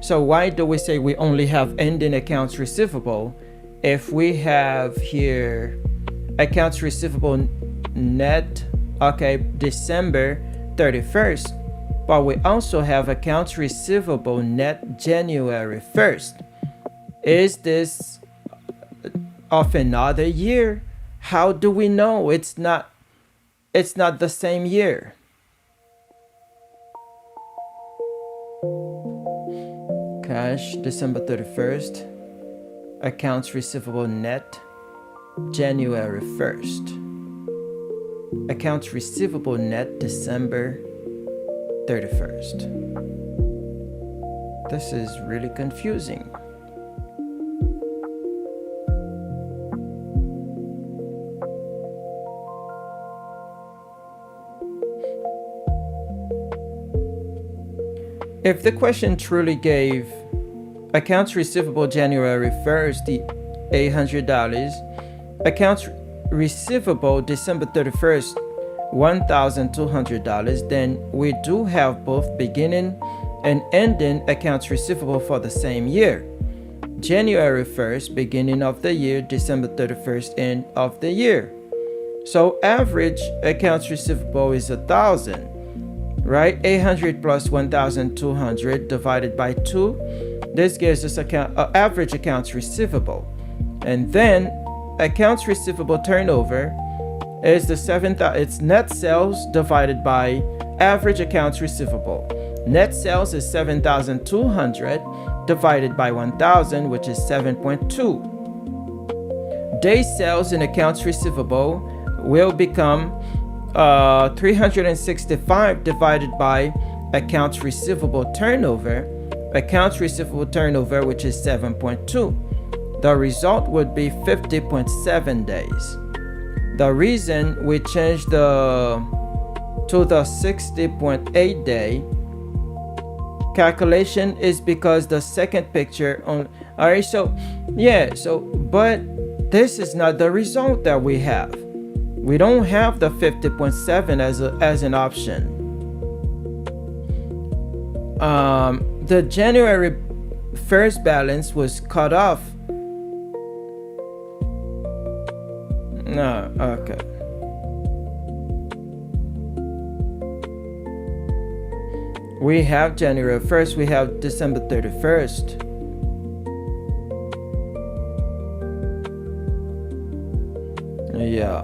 Speaker 2: So why do we say we only have ending accounts receivable if we have here accounts receivable net, okay, December 31st, but we also have accounts receivable net January 1st. Is this of another year? How do we know it's not the same year? Cash December 31st, accounts receivable net January 1st. Accounts receivable net December 31st. This is really confusing. If the question truly gave accounts receivable January 1st, the $800, accounts receivable December 31st, $1,200, then we do have both beginning and ending accounts receivable for the same year. January 1st, beginning of the year, December 31st, end of the year. So average accounts receivable is 1,000, right? 800 plus 1,200 divided by 2. This gives us average accounts receivable. And then accounts receivable turnover is it's net sales divided by average accounts receivable. Net sales is 7,200 divided by 1,000, which is 7.2. Day sales in accounts receivable will become 365 divided by accounts receivable turnover. Accounts receivable turnover, which is 7.2. The result would be 50.7 days. The reason we changed to the 60.8 day calculation is because the second picture on. All right, but this is not the result that we have. We don't have the 50.7 as an option. The January 1st balance was cut off. No, okay. We have January 1st, we have December 31st. Yeah.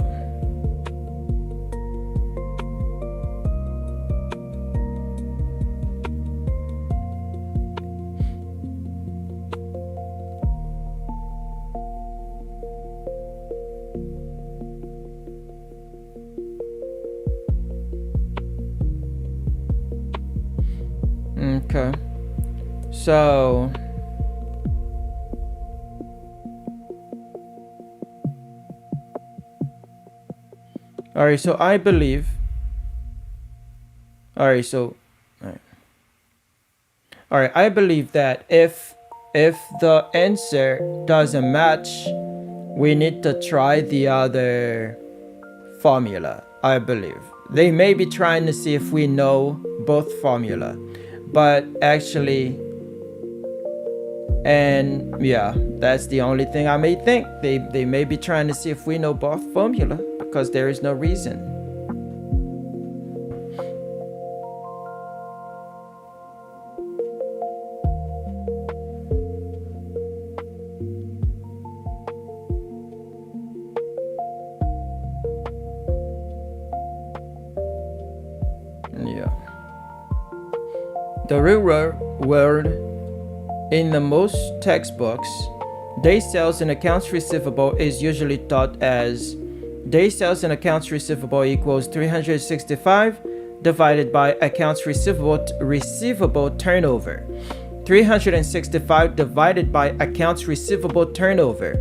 Speaker 2: So all right, so I believe. All right, so all right, I believe that if the answer doesn't match, we need to try the other formula. I believe they may be trying to see if we know both formula, but actually, and yeah, that's the only thing I may think. They may be trying to see if we know both formula because there is no reason. Yeah. The real world, in the most textbooks, day sales and accounts receivable is usually taught as day sales and accounts receivable equals 365 divided by accounts receivable turnover. 365 divided by accounts receivable turnover.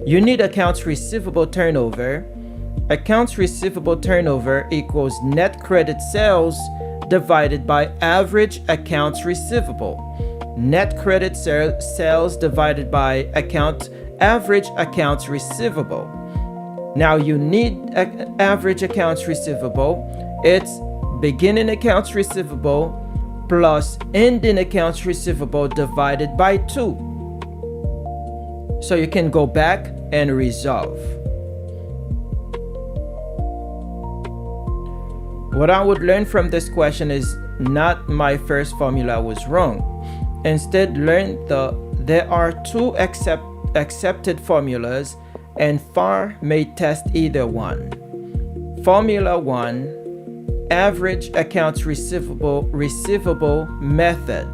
Speaker 2: You need accounts receivable turnover. Accounts receivable turnover equals net credit sales divided by average accounts receivable. Net credit sales divided by average accounts receivable. Now you need average accounts receivable. It's beginning accounts receivable plus ending accounts receivable divided by 2. So you can go back and resolve. What I would learn from this question is not my first formula was wrong. Instead, learn there are 2 accepted formulas and FAR may test either one. Formula 1, average accounts receivable method,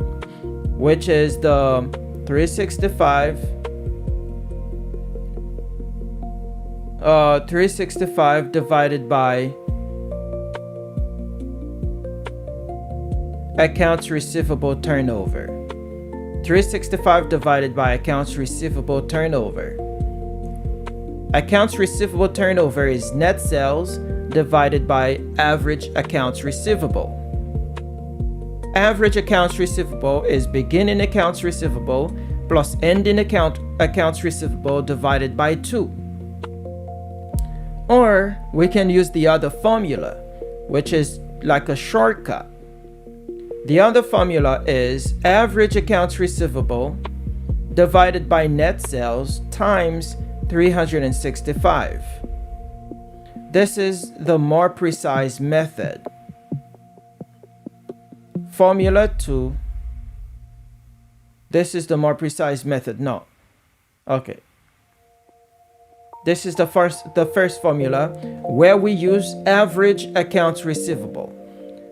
Speaker 2: which is the 365 divided by accounts receivable turnover. 365 divided by accounts receivable turnover. Accounts receivable turnover is net sales divided by average accounts receivable. Average accounts receivable is beginning accounts receivable plus ending accounts receivable divided by 2. Or we can use the other formula, which is like a shortcut. The other formula is average accounts receivable divided by net sales times 365. This is the more precise method. Formula 2. This is the more precise method. No. Okay. This is the first formula where we use average accounts receivable.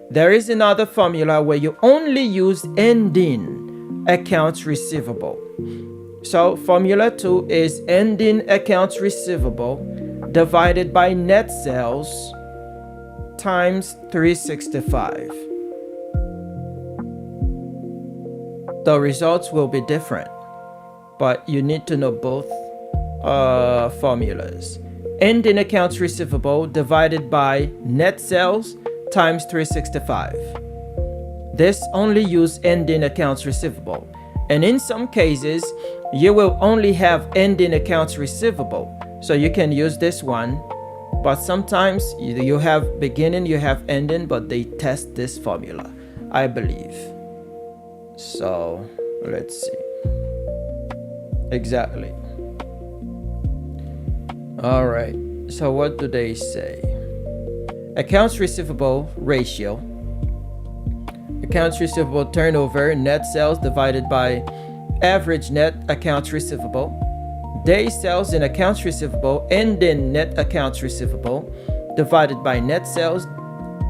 Speaker 2: There is another formula where you only use ending accounts receivable. So formula 2 is ending accounts receivable divided by net sales times 365. The results will be different, but you need to know both formulas. Ending accounts receivable divided by net sales times 365. This only use ending accounts receivable, and in some cases you will only have ending accounts receivable, so you can use this one, but sometimes you have beginning, you have ending, but they test this formula, I believe. So let's see. Exactly. All right, so what do they say? Accounts receivable ratio. Accounts receivable turnover, net sales divided by average net accounts receivable. Day sales in accounts receivable, ending net accounts receivable divided by net sales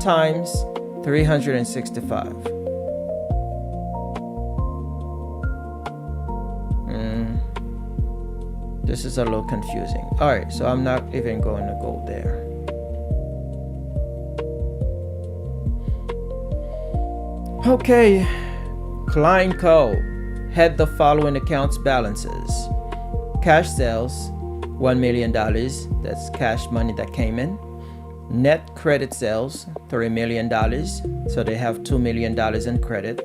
Speaker 2: times 365. This is a little confusing. All right, so I'm not even going to go there. Okay, client code. had the following accounts balances: cash sales, $1 million, that's cash money that came in. Net credit sales, $3 million, so they have $2 million in credit.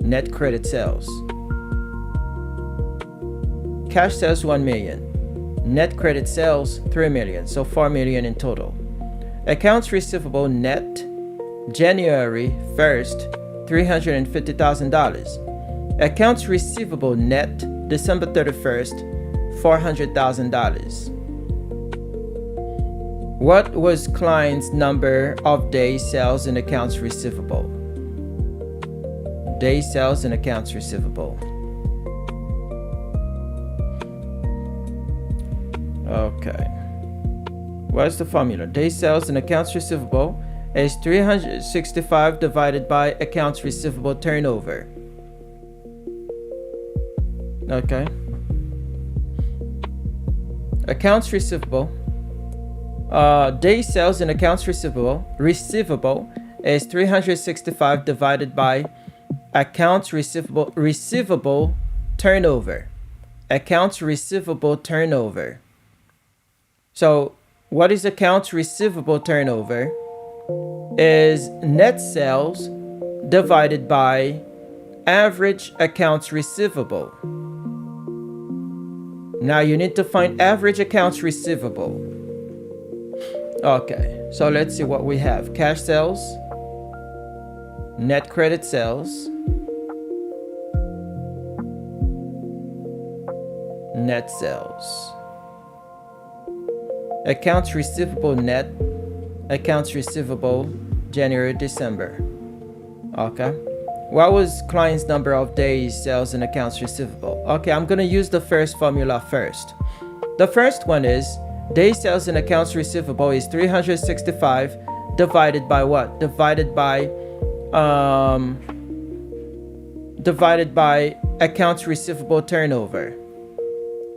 Speaker 2: Net credit sales. Cash sales, $1 million. Net credit sales, $3 million, so $4 million in total. Accounts receivable net, January 1st, $350,000. Accounts receivable net, December 31st, $400,000. What was client's number of days sales in accounts receivable? Days sales in accounts receivable. Okay. What's the formula? Days sales in accounts receivable is 365 divided by accounts receivable turnover. Okay. Accounts receivable. Days sales in accounts receivable is 365 divided by accounts receivable turnover. Accounts receivable turnover. So what is accounts receivable turnover? Is net sales divided by average accounts receivable. Now you need to find average accounts receivable. Okay, so let's see what we have. Cash sales, net credit sales, net sales. Accounts receivable net, accounts receivable January, December. Okay. What was client's number of days sales in accounts receivable? Okay, I'm going to use the first formula first. The first one is days sales in accounts receivable is 365 divided by what? Divided by accounts receivable turnover.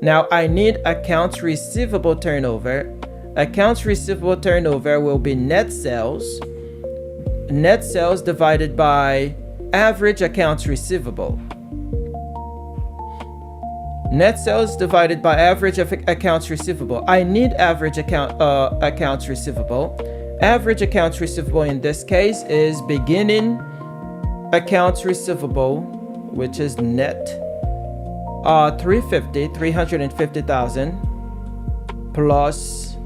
Speaker 2: Now I need accounts receivable turnover. Accounts receivable turnover will be net sales. Net sales divided by average accounts receivable. Net sales divided by average accounts receivable. I need average accounts receivable. Average accounts receivable in this case is beginning accounts receivable, which is net 350,000 plus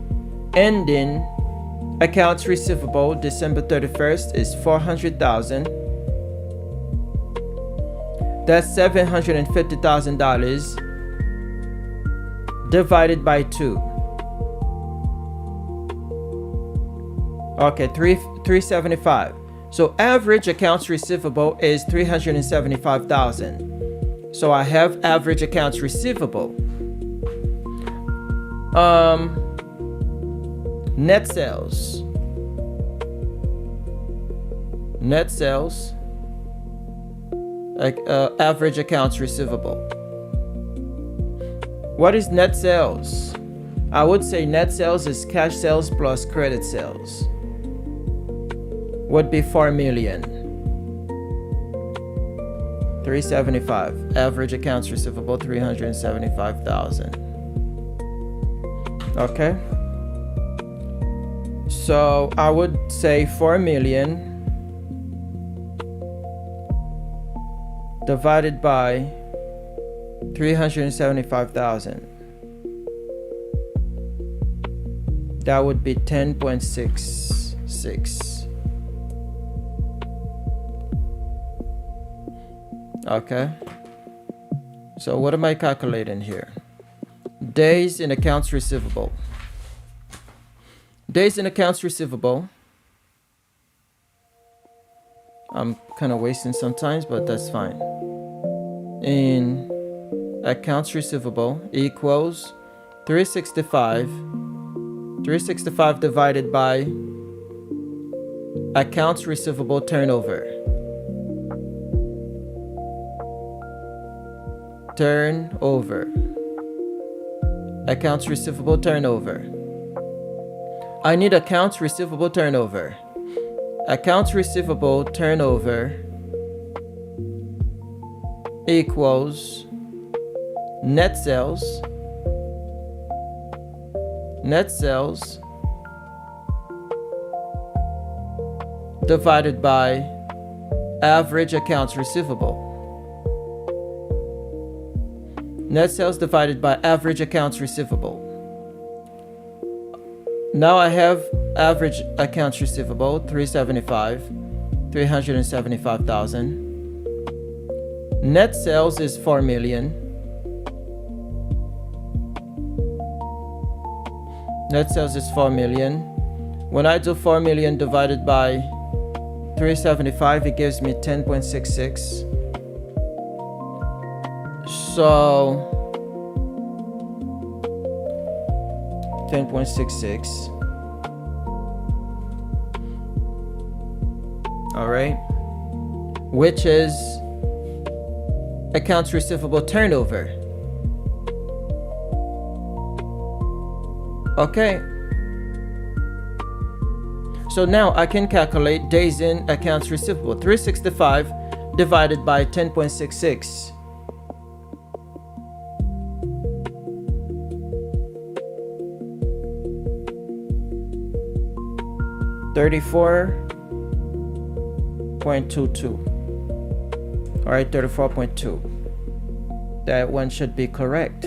Speaker 2: ending accounts receivable December 31st is 400,000. That's $750,000 divided by 2. Okay, 375. So average accounts receivable is 375,000. So I have average accounts receivable. Net sales. Net sales. Average accounts receivable. What is net sales? I would say net sales is cash sales plus credit sales. Would be 4 million. 375. Average accounts receivable 375,000. Okay. So I would say 4 million divided by 375,000. That would be 10.66. Okay. So what am I calculating here? Days in accounts receivable. Days in accounts receivable. I'm kind of wasting some time, but that's fine. In accounts receivable equals 365. 365 divided by accounts receivable turnover. Turnover. Accounts receivable turnover. I need accounts receivable turnover. Accounts receivable turnover equals net sales divided by average accounts receivable. Net sales divided by average accounts receivable. Now I have average accounts receivable, 375,000. Net sales is 4 million. Net sales is 4 million. When I do 4 million divided by 375, it gives me 10.66. So 10.66. All right, which is accounts receivable turnover. Okay, so now I can calculate days in accounts receivable. 365 divided by 10.66. $34.22. All right, 34.2. That one should be correct,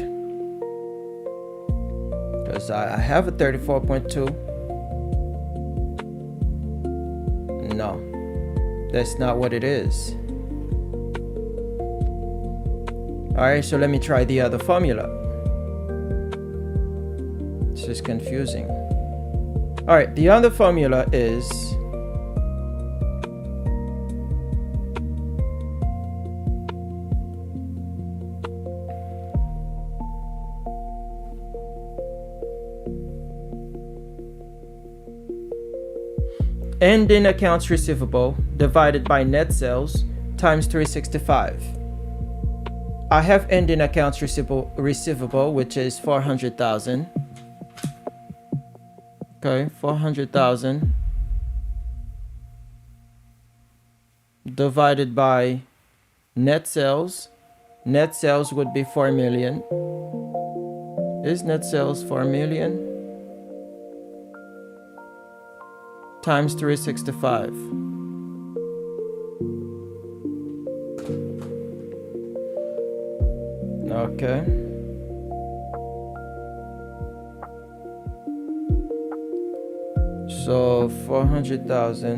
Speaker 2: because I have a 34.2. No, that's not what it is. All right, so let me try the other formula. This is confusing. All right, the other formula is ending accounts receivable divided by net sales times 365. I have ending accounts receivable, which is 400,000. Okay, 400,000 divided by net sales. Net sales would be 4 million. Is net sales 4 million? Times 365. Okay. So 400,000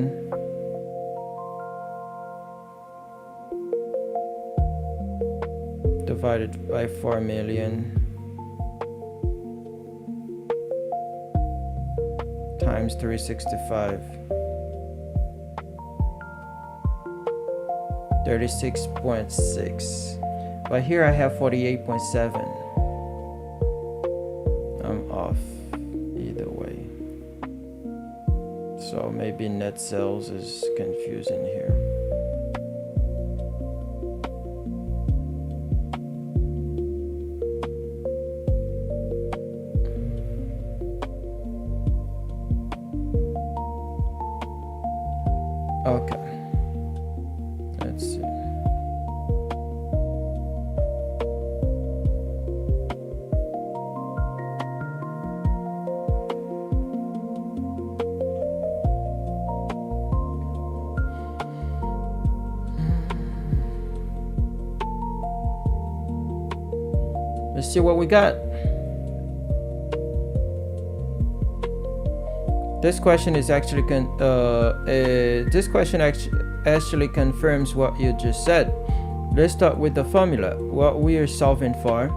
Speaker 2: divided by 4 million times 365. 36.6. But here I have 48.7. I'm off either way. So maybe net sales is confusing here. Okay. Let's see. Let's see what we got. This question is actually actually confirms what you just said. Let's start with the formula. What we are solving for: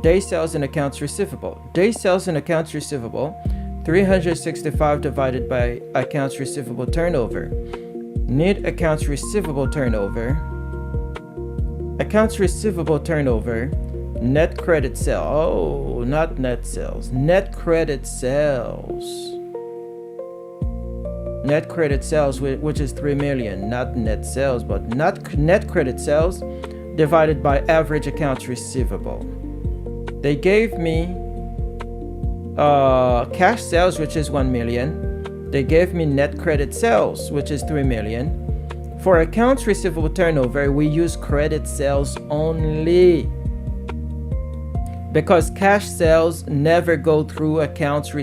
Speaker 2: day sales and accounts receivable. Day sales and accounts receivable, 365 divided by accounts receivable turnover. Need accounts receivable turnover. Accounts receivable turnover. Net credit sale. Oh, not net sales. Net credit sales. Net credit sales, which is 3 million, not net sales, but not net credit sales divided by average accounts receivable. They gave me cash sales, which is 1 million. They gave me net credit sales, which is 3 million. For accounts receivable turnover, we use credit sales only, because cash sales never go through accounts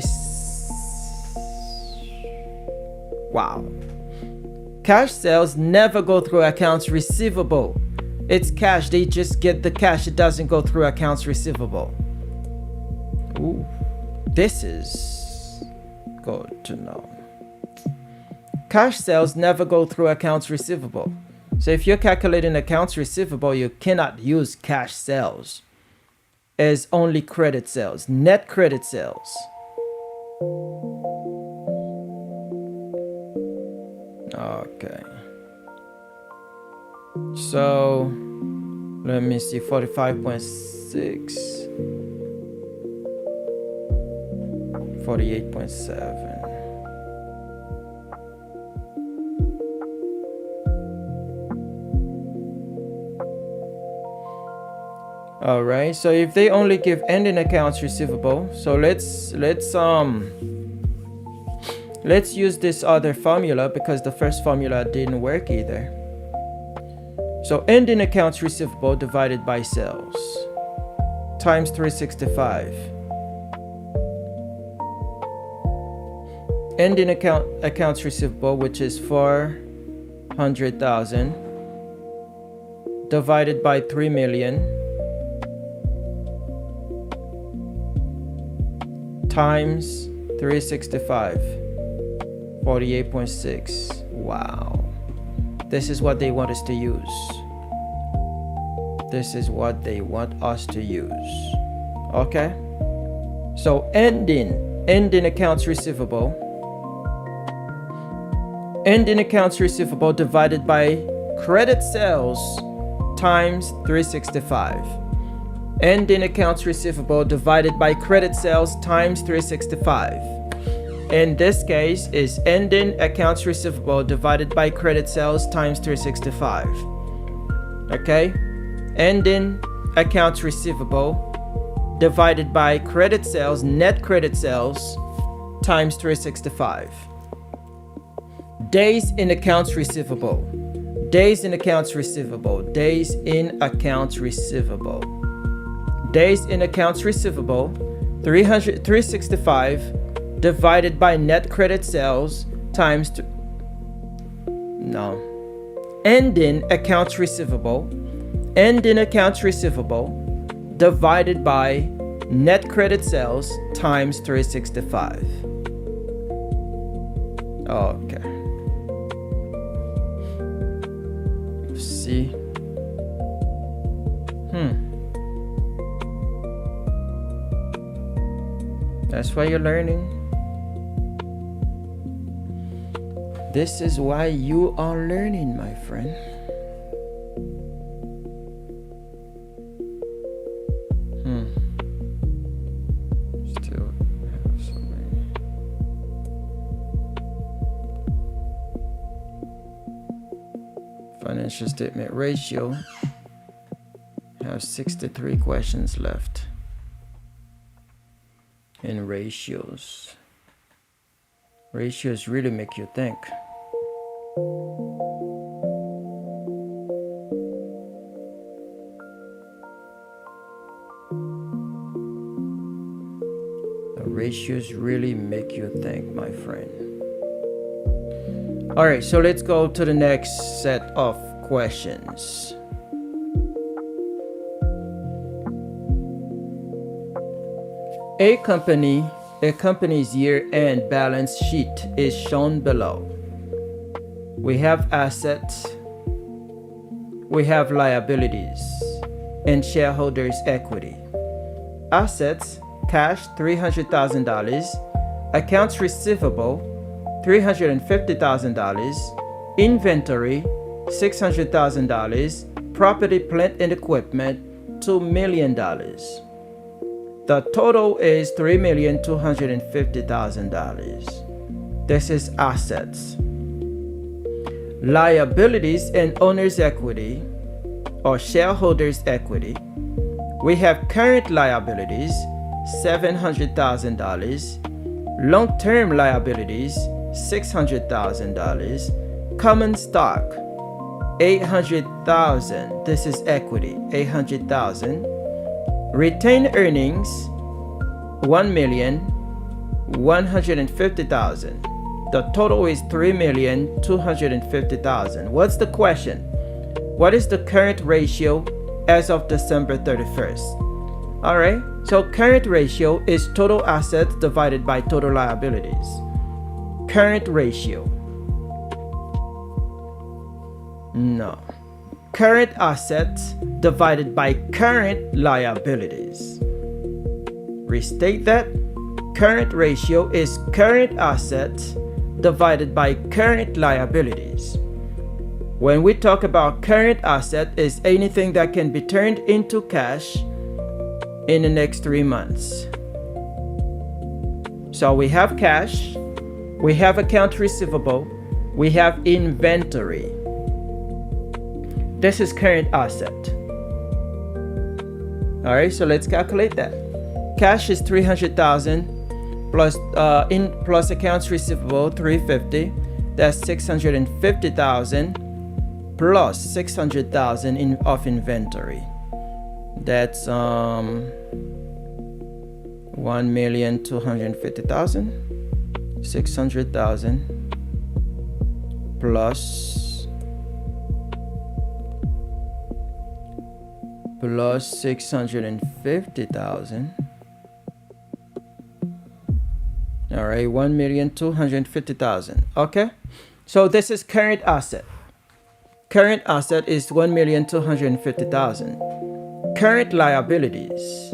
Speaker 2: Wow. Cash sales never go through accounts receivable. It's cash. They just get the cash. It doesn't go through accounts receivable. Ooh, this is good to know. Cash sales never go through accounts receivable. So if you're calculating accounts receivable, you cannot use cash sales. As only credit sales, net credit sales. Okay. So let me see, 45.6, 48.7. All right, so if they only give ending accounts receivable, so let's use this other formula, because the first formula didn't work either. So ending accounts receivable divided by sales times 365. Ending accounts receivable, which is 400,000, divided by 3 million times 365, 48.6. Wow. This is what they want us to use. This is what they want us to use. Okay? So ending accounts receivable. Ending accounts receivable divided by credit sales times 365. Ending accounts receivable divided by credit sales times 365. In this case is ending accounts receivable divided by credit sales times 365. Okay? Ending accounts receivable divided by credit sales, net credit sales times 365. Days in accounts receivable. Days in accounts receivable. Days in accounts receivable. Days in accounts receivable, 365 divided by net credit sales times ending accounts receivable. Ending accounts receivable divided by net credit sales times 365. Okay. See? That's why you're learning. This is why you are learning, my friend. Still have so many. Financial statement ratio. Have 63 questions left. In ratios. Ratios really make you think. The ratios really make you think, my friend. All right, so let's go to the next set of questions. A company's year-end balance sheet is shown below. We have assets, we have liabilities, and shareholders' equity. Assets, cash $300,000, accounts receivable $350,000, inventory $600,000, property, plant, and equipment $2 million. The total is $3,250,000. This is assets. Liabilities and owner's equity or shareholders' equity. We have current liabilities, $700,000, long-term liabilities, $600,000, common stock, 800,000. This is equity, 800,000. Retained earnings, 1,150,000. The total is 3,250,000. What's the question? What is the current ratio as of December 31st? All right, so current ratio is total assets divided by total liabilities. Current ratio. No. Current assets divided by current liabilities. Restate that. Current ratio is current assets divided by current liabilities. When we talk about current asset, is anything that can be turned into cash in the next 3 months. So we have cash, we have accounts receivable, we have inventory. This is current asset. All right, so let's calculate that. Cash is 300,000 plus accounts receivable 350. That's 650,000 plus 600,000 of inventory. That's 1,250,000. 600,000 plus 650,000. All right, 1,250,000. Okay, so this is current asset. Current asset is 1,250,000. Current liabilities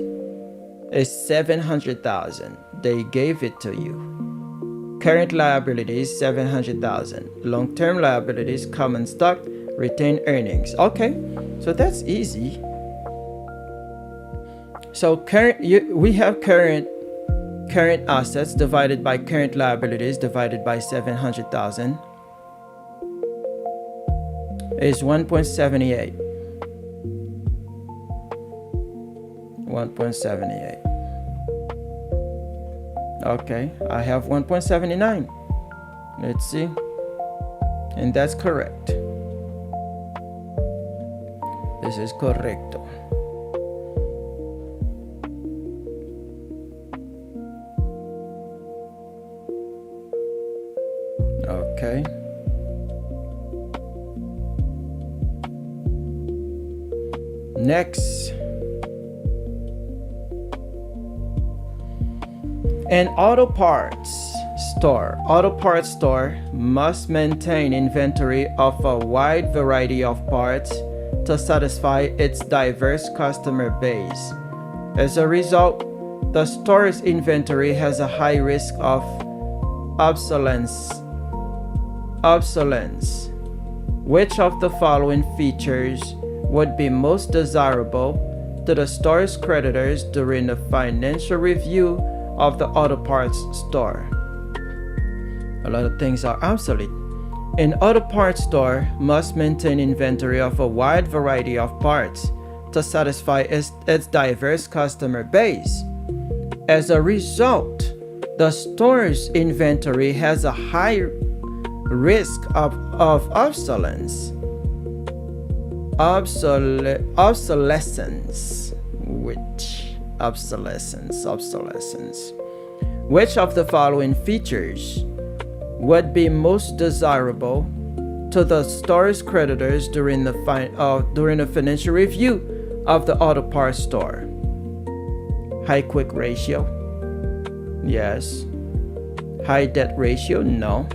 Speaker 2: is 700,000. They gave it to you. Current liabilities 700,000. Long-term liabilities, common stock, retained earnings. Okay, so that's easy. So we have current assets divided by current liabilities divided by 700,000 is 1.78. 1.78. Okay, I have 1.79. Let's see. And that's correct. This is correcto. Okay. Next. An auto parts store must maintain inventory of a wide variety of parts to satisfy its diverse customer base. As a result, the store's inventory has a high risk of obsolescence. Which of the following features would be most desirable to the store's creditors during the financial review of the auto parts store? A lot of things are obsolete. An auto parts store must maintain inventory of a wide variety of parts to satisfy its diverse customer base. As a result, the store's inventory has a high risk of obsolescence. Which of the following features would be most desirable to the store's creditors during the financial review of the auto parts store? High quick ratio? Yes. High debt ratio? No.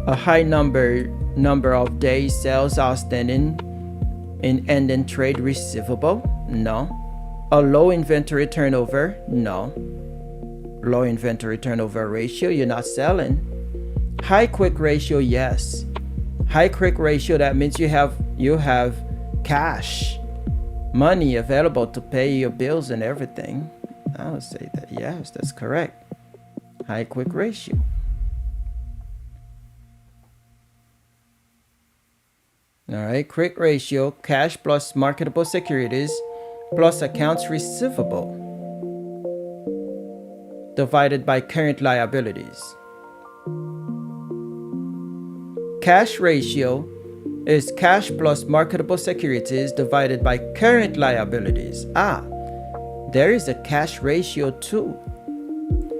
Speaker 2: A high number of days sales outstanding in ending trade receivable? No. A low inventory turnover? No. Low inventory turnover ratio, you're not selling. High quick ratio, yes. High quick ratio, that means you have cash, money available to pay your bills and everything. I would say that, yes, that's correct. High quick ratio. All right, quick ratio, cash plus marketable securities plus accounts receivable divided by current liabilities. cash ratio is cash plus marketable securities divided by current liabilities. There is a cash ratio too.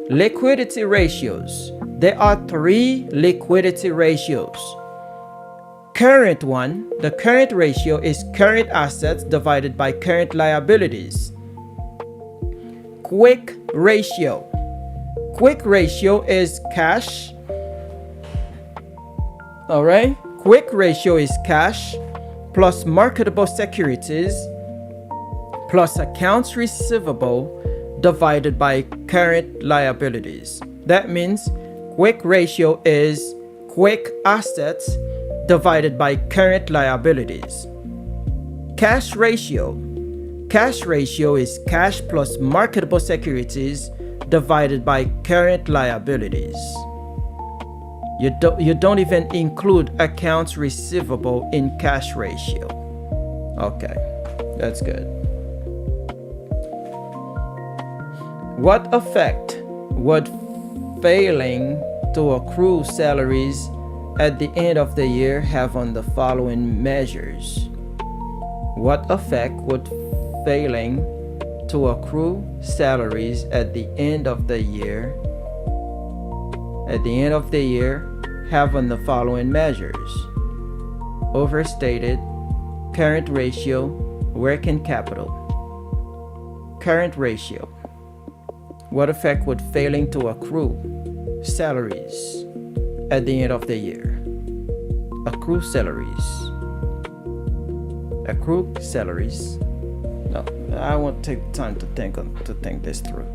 Speaker 2: Liquidity ratios. There are 3 liquidity ratios. Current one, the current ratio is current assets divided by current liabilities. Quick ratio. Quick ratio is cash. All right. Quick ratio is cash plus marketable securities plus accounts receivable divided by current liabilities. That means quick ratio is quick assets divided by current liabilities. Cash ratio. Cash ratio is cash plus marketable securities divided by current liabilities. You don't even include accounts receivable in cash ratio. Okay, that's good. What effect would failing to accrue salaries at the end of the year have on the following measures? What effect would failing to accrue salaries at the end of the year have on the following measures? Overstated, current ratio, working capital. Current ratio. What effect would failing to accrue salaries at the end of the year? Accrue salaries. Accrue salaries. No, I won't take time to think this through.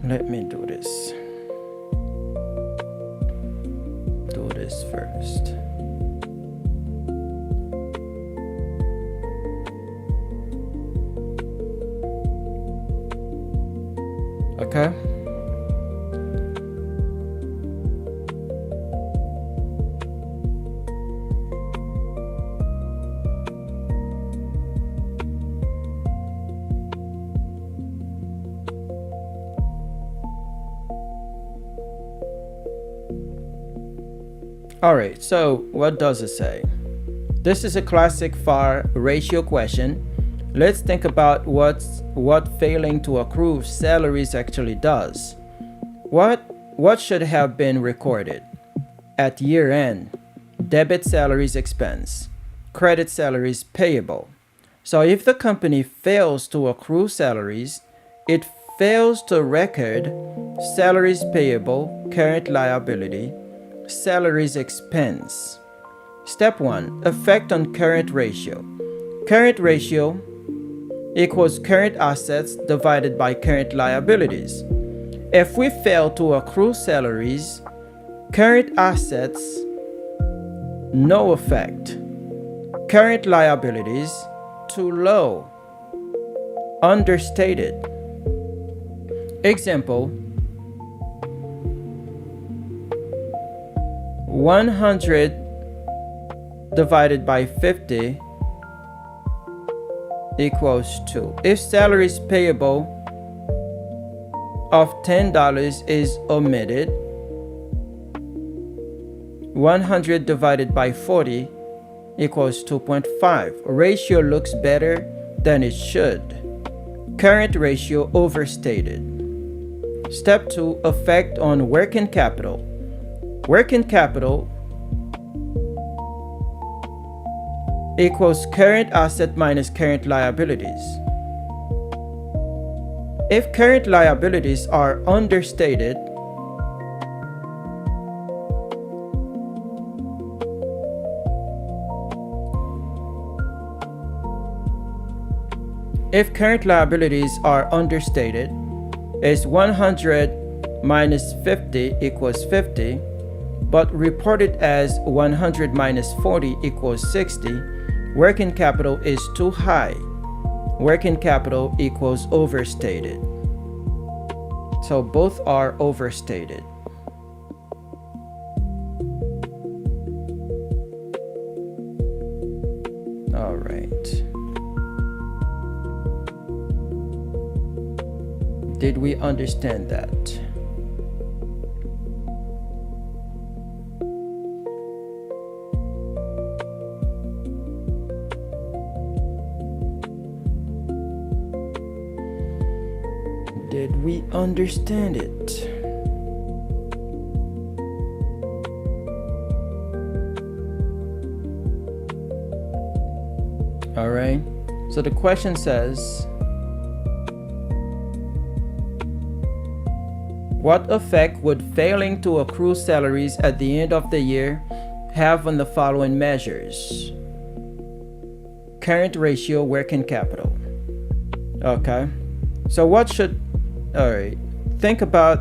Speaker 2: Let me do this. Do this first. Okay. All right, so what does it say? This is a classic FAR ratio question. Let's think about what failing to accrue salaries actually does. What should have been recorded? At year end, debit salaries expense, credit salaries payable. So if the company fails to accrue salaries, it fails to record salaries payable, current liability, salaries expense. Step 1, effect on current ratio. Current ratio equals current assets divided by current liabilities. If we fail to accrue salaries, current assets, no effect. Current liabilities, too low, understated. Example, 100 divided by 50 equals 2. If salaries payable of $10 is omitted, 100 divided by 40 equals 2.5. Ratio looks better than it should. Current ratio overstated. Step 2, effect on working capital. Working capital equals current asset minus current liabilities. If current liabilities are understated, is 100 minus 50 equals 50, but reported as 100 minus 40 equals 60, working capital is too high. Working capital equals overstated. So both are overstated. All right. Did we understand that? Did we understand it? All right. So the question says, what effect would failing to accrue salaries at the end of the year have on the following measures? Current ratio, working capital. Okay. So think about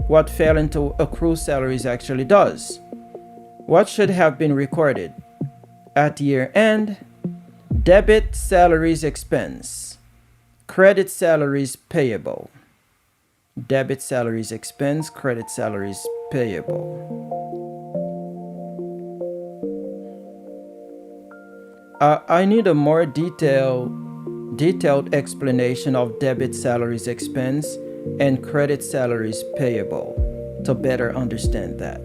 Speaker 2: what failing to accrue salaries actually does. What should have been recorded? At year end, debit salaries expense, credit salaries payable. Debit salaries expense, credit salaries payable. I need a more detailed explanation of debit salaries expense and credit salaries payable to better understand that.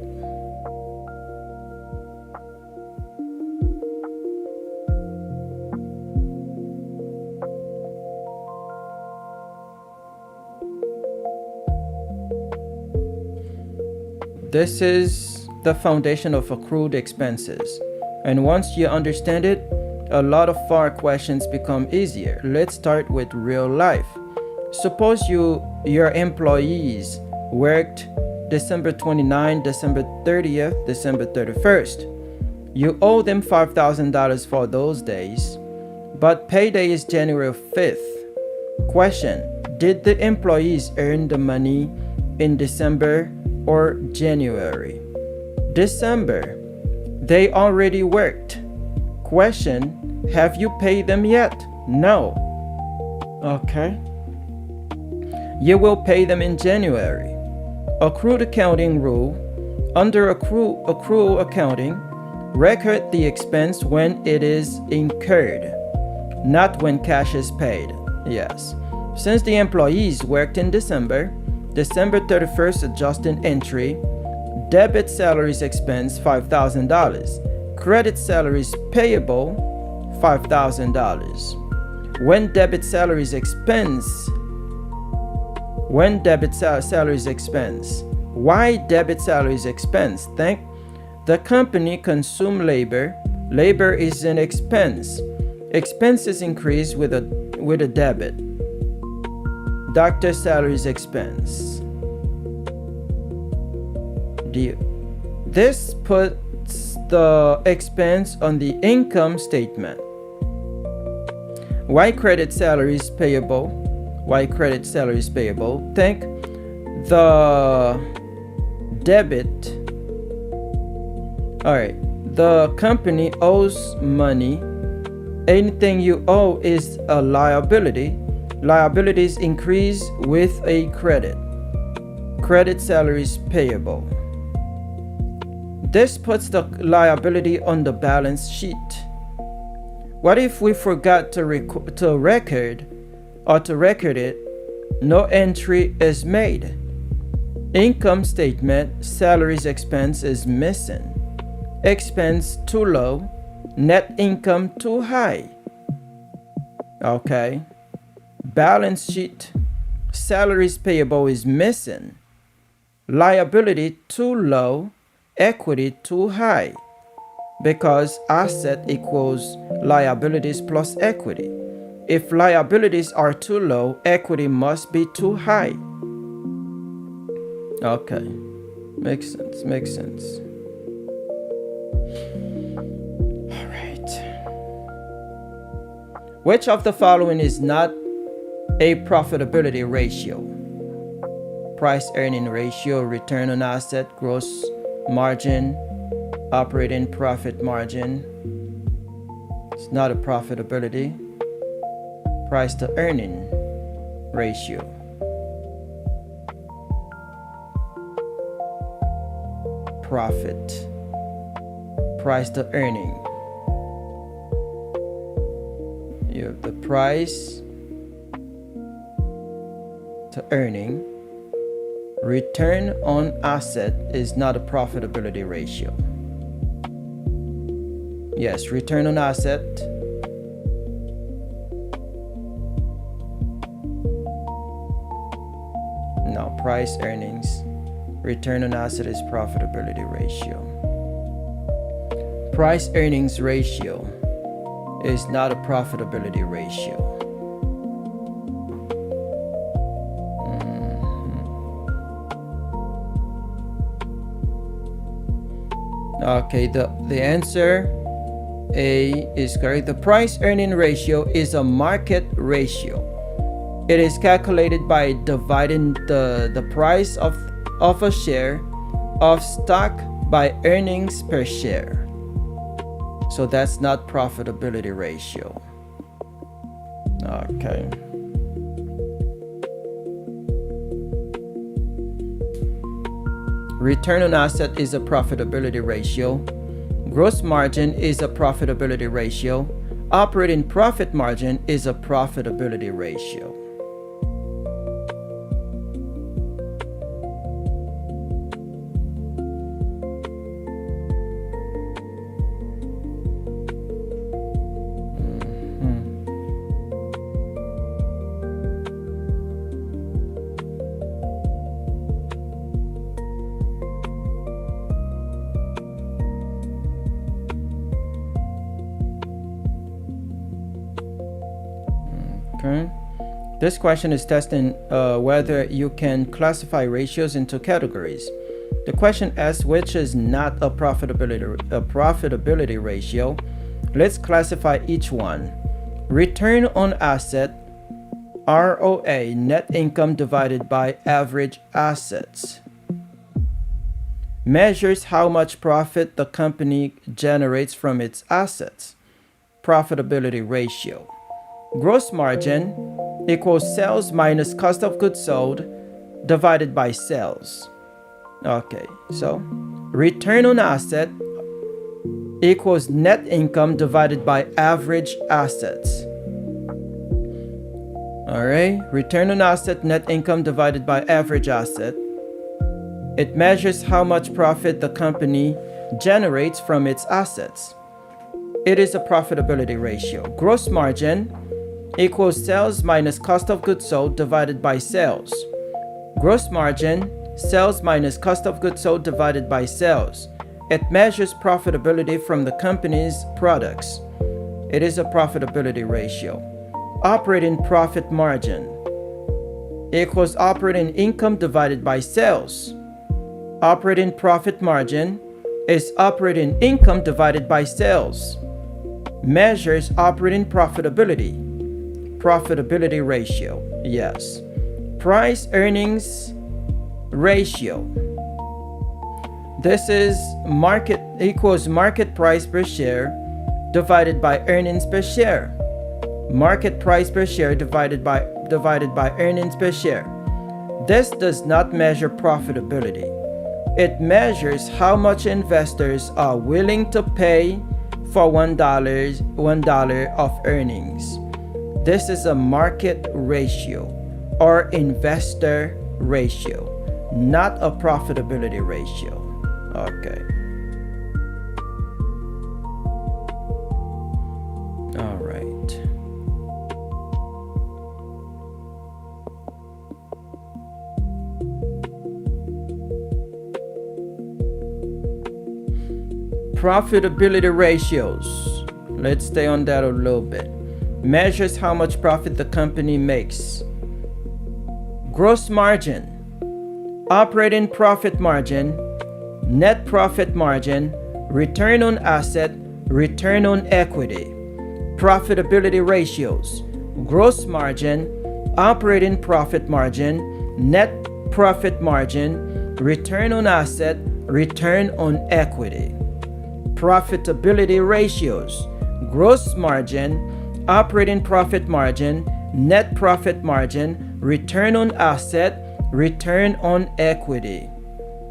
Speaker 2: This is the foundation of accrued expenses. And once you understand it, a lot of our questions become easier. Let's start with real life. Suppose your employees worked December 29, December 30th, December 31st. You owe them $5,000 for those days, but payday is January 5th. Question: did the employees earn the money in December or January? December. They already worked. Question: have you paid them yet? No. Okay. You will pay them in January. Accrued accounting rule. Under accrual accounting, record the expense when it is incurred, not when cash is paid. Yes. Since the employees worked in December 31st adjusting entry, debit salaries expense $5,000, credit salaries payable $5,000. When debit salaries expense, why debit salaries expense? Think the company consume labor. Labor is an expense. Expenses increase with a debit. Doctor salaries expense. This puts the expense on the income statement. Why credit salaries payable? Think the debit. Alright, the company owes money. Anything you owe is a liability. Liabilities increase with a credit. Credit salaries payable. This puts the liability on the balance sheet. What if we forgot to record it? No entry is made. Income statement, salaries expense is missing. Expense too low, net income too high. Okay. Balance sheet, salaries payable is missing. Liability too low, equity too high. Because asset equals liabilities plus equity. If liabilities are too low, equity must be too high. Okay. Makes sense. All right. Which of the following is not a profitability ratio? Price earning ratio, return on asset, gross margin, operating profit margin. It's not a profitability. Price to earning ratio. Profit. Price to earning. You have the price to earning. Return on asset is not a profitability ratio. Yes, return on asset price earnings. Return on asset is profitability ratio. Price earnings ratio is not a profitability ratio. Okay, the answer A is correct. The price earning ratio is a market ratio. It is calculated by dividing the price of a share of stock by earnings per share. So that's not profitability ratio. Okay. Return on asset is a profitability ratio. Gross margin is a profitability ratio. Operating profit margin is a profitability ratio. Okay. This question is testing whether you can classify ratios into categories. The question asks which is not a profitability ratio. Let's classify each one. Return on asset, ROA, net income divided by average assets. Measures how much profit the company generates from its assets. Profitability ratio. Gross margin equals sales minus cost of goods sold divided by sales. Okay, so return on asset equals net income divided by average assets. All right, return on asset, net income divided by average asset. It measures how much profit the company generates from its assets. It is a profitability ratio. Gross margin equals sales minus cost of goods sold divided by sales. Gross margin, sales minus cost of goods sold divided by sales. It measures profitability from the company's products. It is a profitability ratio. Operating profit margin equals operating income divided by sales. Operating profit margin is operating income divided by sales. Measures operating profitability. Profitability ratio, yes. Price earnings ratio. This is market equals market price per share divided by earnings per share. Market price per share divided by earnings per share. This does not measure profitability. It measures how much investors are willing to pay for $1 of earnings. This is a market ratio or investor ratio, not a profitability ratio. Okay. All right. Profitability ratios. Let's stay on that a little bit. Measures how much profit the company makes. Gross margin, operating profit margin, net profit margin, return on asset, return on equity. Profitability ratios. Gross margin, operating profit margin, net profit margin, return on asset, return on equity. Profitability ratios. Gross margin, operating profit margin, net profit margin, return on asset, return on equity.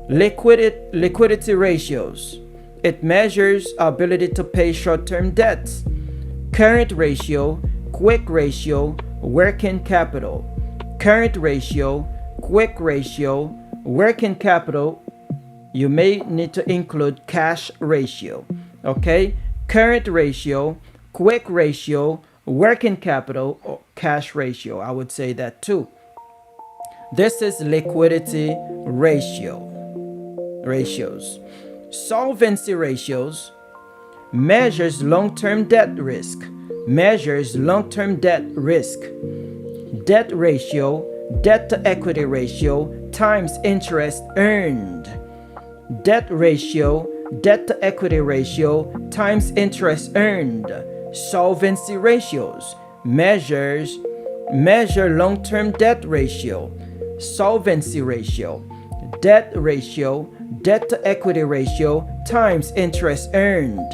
Speaker 2: Liquidity ratios. It measures ability to pay short-term debts. Current ratio, quick ratio, working capital. Current ratio, quick ratio, working capital. You may need to include cash ratio. Okay? Current ratio, quick ratio, working capital, or cash ratio. I would say that too. This is liquidity ratios. Solvency ratios measures long-term debt risk. Debt ratio, debt to equity ratio times interest earned. Debt ratio, debt to equity ratio times interest earned. Solvency ratios measure long-term debt ratio. Solvency ratio, debt to equity ratio times interest earned.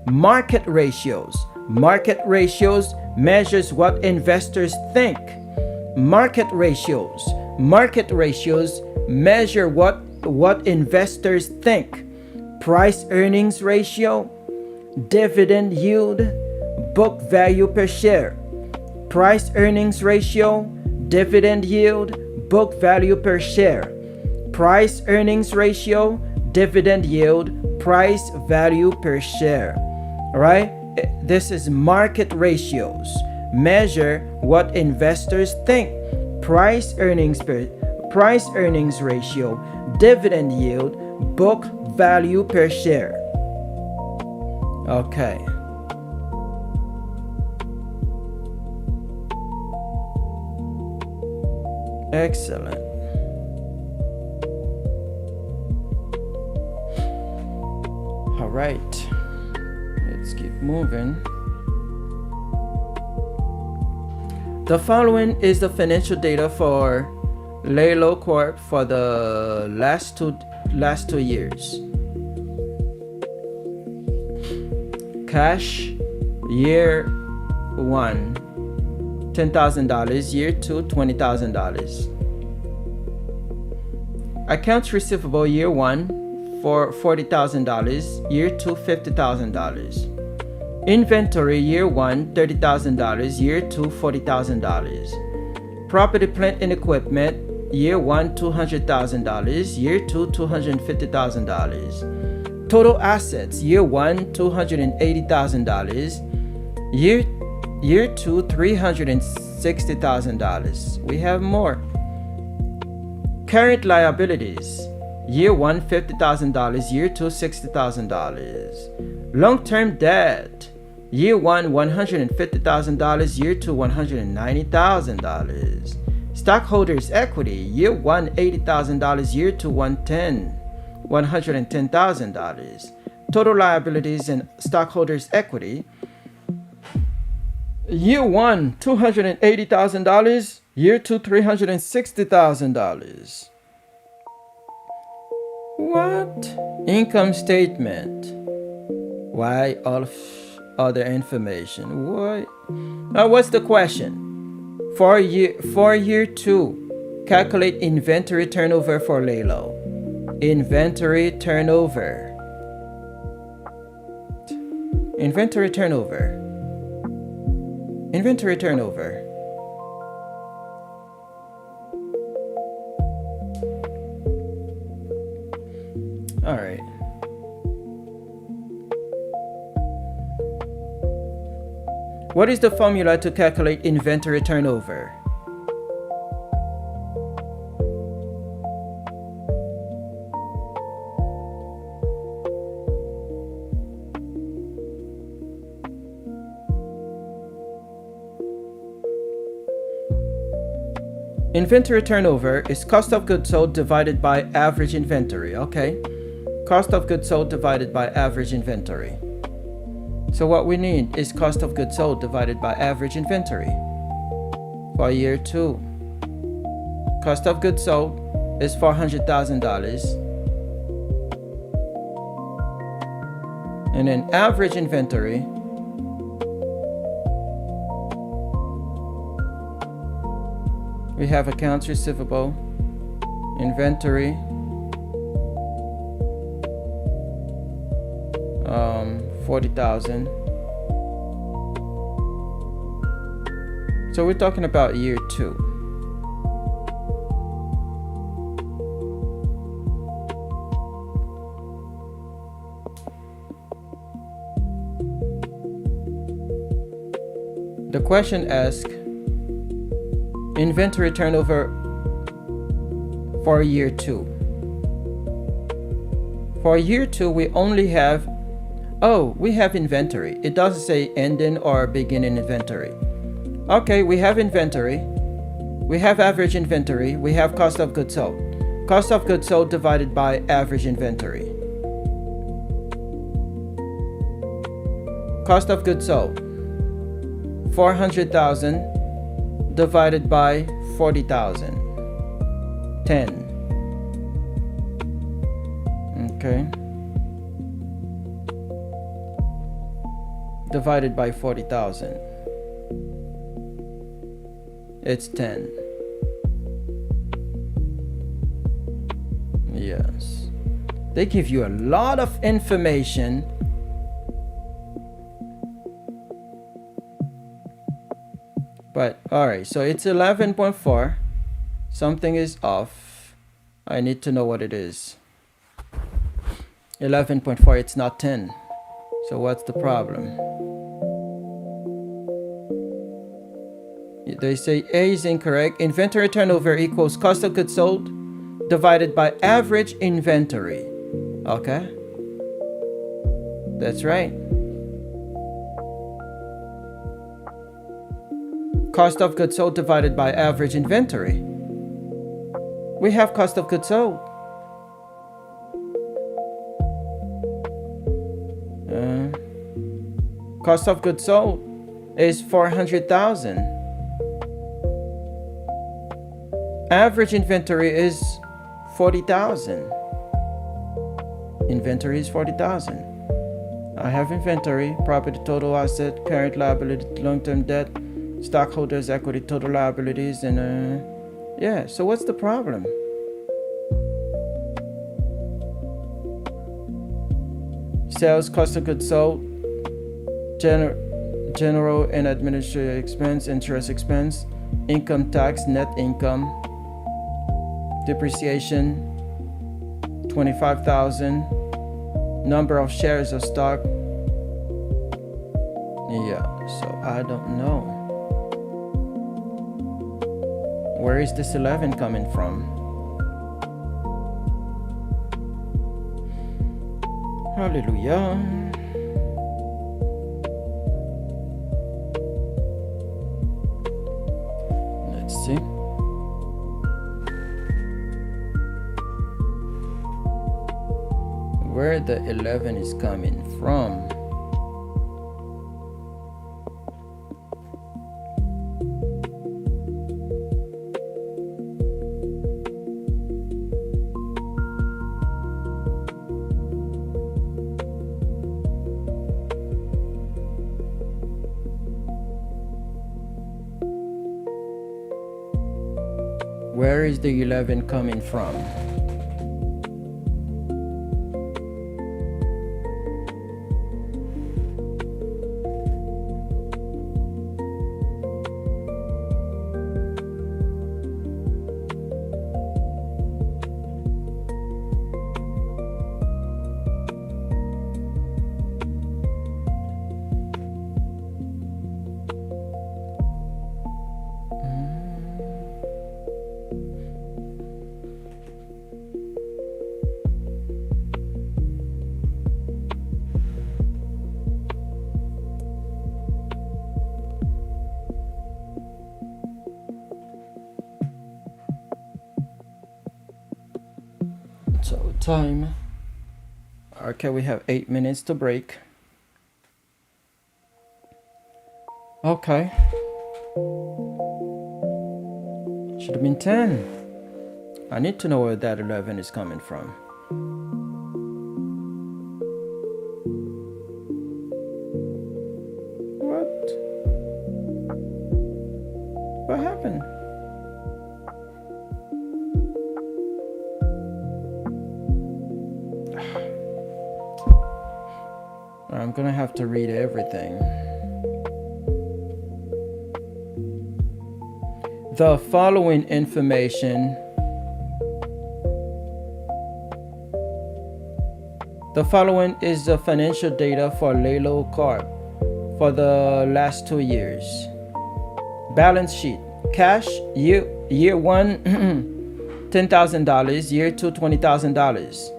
Speaker 2: Market ratios measures what investors think. Market ratios measure what investors think. Price earnings ratio, dividend yield, book value per share. Price earnings ratio, dividend yield, book value per share. Price earnings ratio, dividend yield, price value per share. All right? This is market ratios. Measure what investors think. Price earnings ratio, dividend yield, book value per share. Okay. Excellent. All right. Let's keep moving. The following is the financial data for Lalo Corp for the last two years. Cash, year 1, $10,000. Year 2, $20,000. Accounts receivable, year 1 for $40,000. Year 2, $50,000. Inventory, year 1, $30,000. Year 2, $40,000. Property, plant, and equipment, year 1, $200,000. Year 2, $250,000. Total assets, year 1, $280,000. Year 2, $360,000. We have more. Current liabilities, year 1, $50,000. Year 2, $60,000. Long-term debt, year 1, $150,000. Year 2, $190,000. Stockholders' equity, year 1, $80,000. Year 2, $110,000. Total liabilities and stockholders' equity, year 1, $280,000. Year 2, $360,000. What? Income statement. Why all other information? What? Now, what's the question? For year 2, calculate inventory turnover for Lalo. Inventory turnover. Inventory turnover. Inventory turnover. All right. What is the formula to calculate inventory turnover? Inventory turnover is cost of goods sold divided by average inventory. Okay. Cost of goods sold divided by average inventory. So what we need is cost of goods sold divided by average inventory. For year 2, cost of goods sold is $400,000. And then average inventory we have accounts receivable, inventory, $40,000. So we're talking about year 2. The question asks, Inventory turnover for year 2. For year 2, we only have, we have inventory. It doesn't say ending or beginning inventory. Okay, we have inventory. We have average inventory. We have cost of goods sold. Cost of goods sold divided by average inventory. Cost of goods sold, 400,000 divided by 40,000. 10. Okay. Divided by 40,000. It's 10. Yes. They give you a lot of information. But alright, so it's 11.4. Something is off. I need to know what it is. 11.4, it's not 10. So what's the problem? They say A is incorrect. Inventory turnover equals cost of goods sold divided by average inventory. Okay. That's right. Cost of goods sold divided by average inventory. We have cost of goods sold. Cost of goods sold is 400,000. Average inventory is 40,000. Inventory is 40,000. I have inventory, property, total asset, current liability, long-term debt, stockholders' equity, total liabilities, and yeah. So what's the problem? Sales, cost of goods sold, general and administrative expense, interest expense, income tax, net income, depreciation, 25,000, number of shares of stock. Yeah, so I don't know. Where is this 11 coming from? Hallelujah. Let's see. Where the 11 is coming from. Where is the 11 coming from? So time. Okay, we have 8 minutes to break. Okay. Should have been 10. I need to know where that 11 is coming from. What? What happened? I'm gonna have to read everything. The following information. The following is the financial data for Lalo Corp for the last 2 years. Balance sheet. Cash, year one, $10,000, year two, $20,000.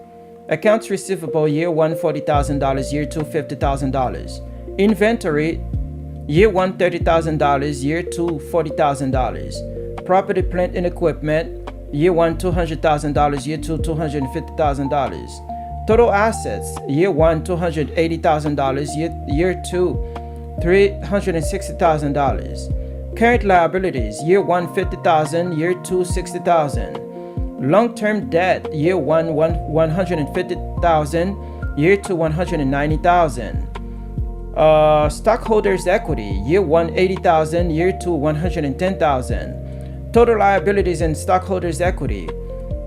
Speaker 2: Accounts receivable, year one, $40,000, year two, $50,000. Inventory, year one, $30,000, year two, $40,000. Property, plant, and equipment, year one, $200,000, year two, $250,000. Total assets, year one, $280,000, year two, $360,000. Current liabilities, year one, $50,000, year two, $60,000. Long-term debt, year one, $150,000, year two, $190,000. Stockholders' equity, year one, $80,000, year two, $110,000. Total liabilities and stockholders' equity,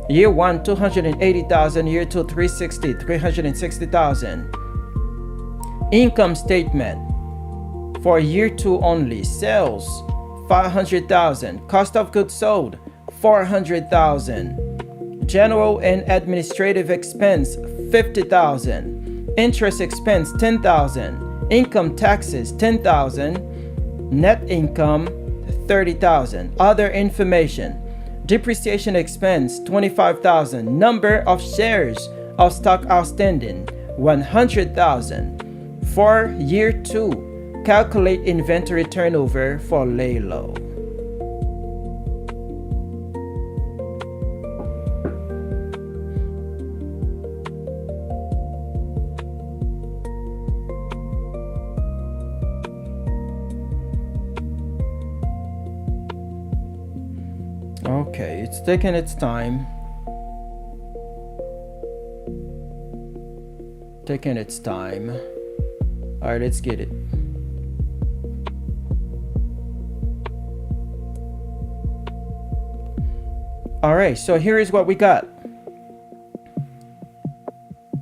Speaker 2: year one, $280,000, year two, $360,000. Income statement for year two only: sales, $500,000. Cost of goods sold, $400,000. General and administrative expense, $50,000. Interest expense, $10,000. Income taxes, $10,000. Net income, $30,000. Other information: depreciation expense, $25,000. Number of shares of stock outstanding, 100,000. For year two, calculate inventory turnover for Laylo. Okay, it's taking its time. Taking its time. All right, let's get it. All right, so here is what we got.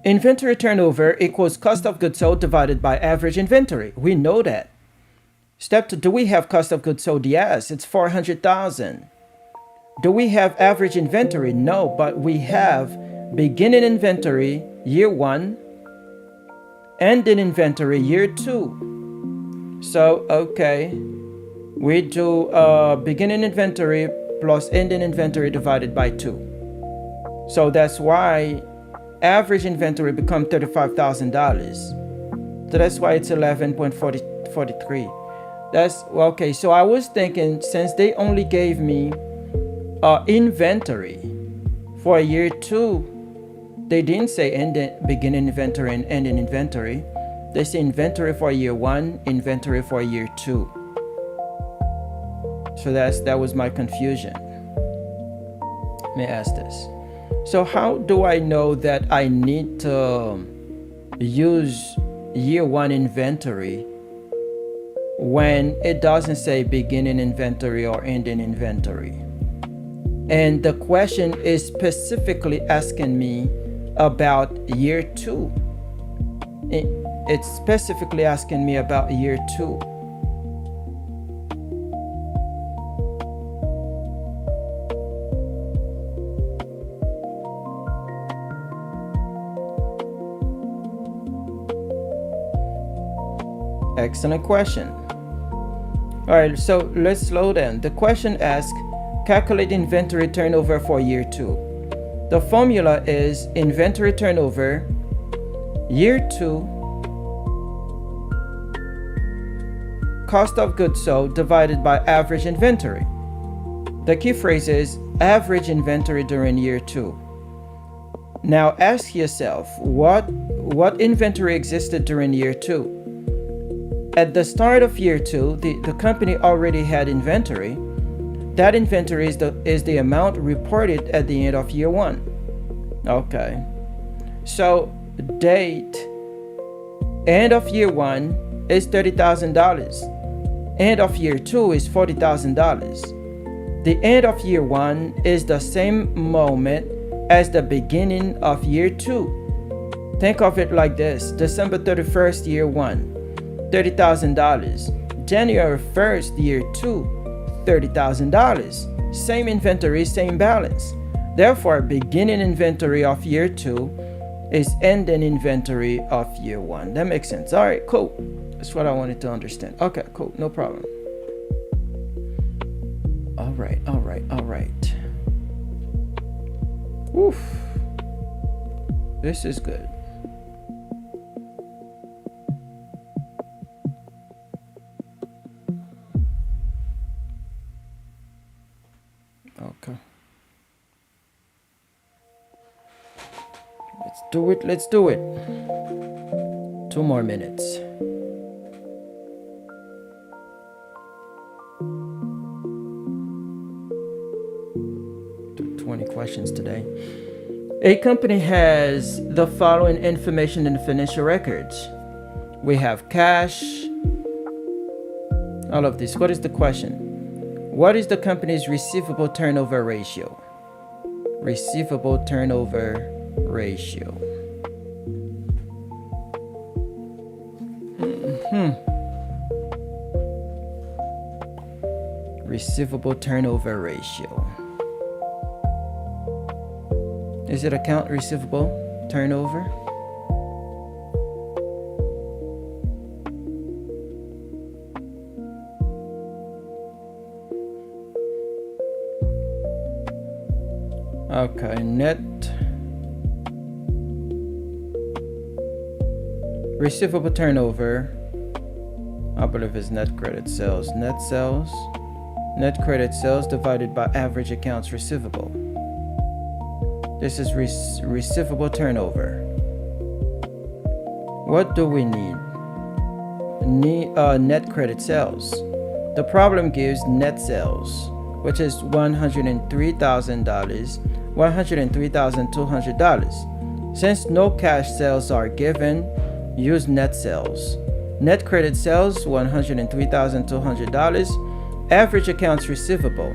Speaker 2: Inventory turnover equals cost of goods sold divided by average inventory. We know that. Step 2, do we have cost of goods sold? Yes, it's 400,000. Do we have average inventory? No, but we have beginning inventory, year one, ending inventory, year two. So, okay, we do beginning inventory plus ending inventory divided by 2. So that's why average inventory become $35,000. So that's why it's 11.43. That's okay. So I was thinking, since they only gave me inventory for year two, they didn't say beginning inventory and ending inventory. They say inventory for year one, inventory for year two. So that was my confusion. Let me ask this. So how do I know that I need to use year one inventory when it doesn't say beginning inventory or ending inventory? And the question is specifically asking me about year two. It's specifically asking me about year two. Excellent question. All right, so let's slow down. The question asks, calculate inventory turnover for year two. The formula is inventory turnover, year two, cost of goods sold divided by average inventory. The key phrase is average inventory during year two. Now ask yourself, what inventory existed during year two? At the start of year two, the company already had inventory. That inventory is the amount reported at the end of year one. Okay. So date, end of year one is $30,000. End of year two is $40,000. The end of year one is the same moment as the beginning of year two. Think of it like this: December 31st, year one, $30,000. January 1st, year two, $30,000. Same inventory, same balance. Therefore, beginning inventory of year two is ending inventory of year one. That makes sense. All right, cool. That's what I wanted to understand. Okay, cool. No problem. All right, all right, all right. Oof. This is good. Okay. Let's do it. Let's do it. 2 more minutes. Do 20 questions today. A company has the following information in the financial records. We have cash. All of this. What is the question? What is the company's receivable turnover ratio? Receivable turnover ratio. Receivable turnover ratio. Is it account receivable turnover? Okay, net receivable turnover, I believe is net credit sales. Net sales, net credit sales divided by average accounts receivable. This is receivable turnover. What do we need? Net credit sales. The problem gives net sales, which is $103,000, $103,200. Since no cash sales are given, use net sales. Net credit sales, $103,200. Average accounts receivable.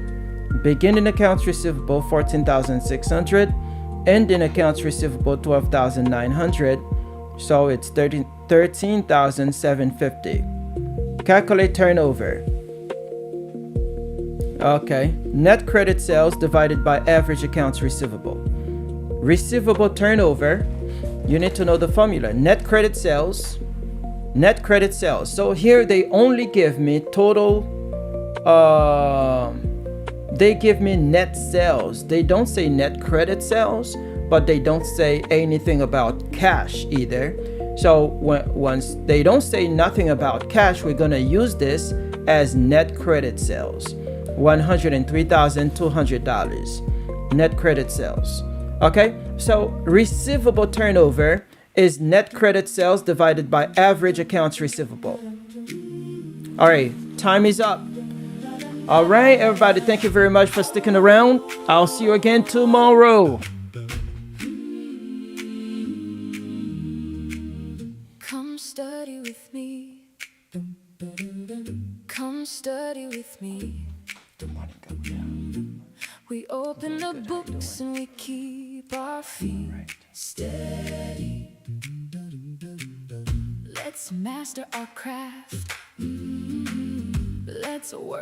Speaker 2: Beginning accounts receivable, $14,600. Ending accounts receivable, $12,900. So it's $13,750. Calculate turnover. Okay, net credit sales divided by average accounts receivable. Receivable turnover, you need to know the formula. Net credit sales. So here they only give me total, they give me net sales. They don't say net credit sales, but they don't say anything about cash either. So once they don't say nothing about cash, we're gonna use this as net credit sales. $103,200 net credit sales. Okay, so receivable turnover is net credit sales divided by average accounts receivable. All right, time is up. All right, everybody, thank you very much for sticking around. I'll see you again tomorrow.
Speaker 1: Come study with me. Come study with me. We open the books and we keep our feet steady. Let's master our craft. Let's work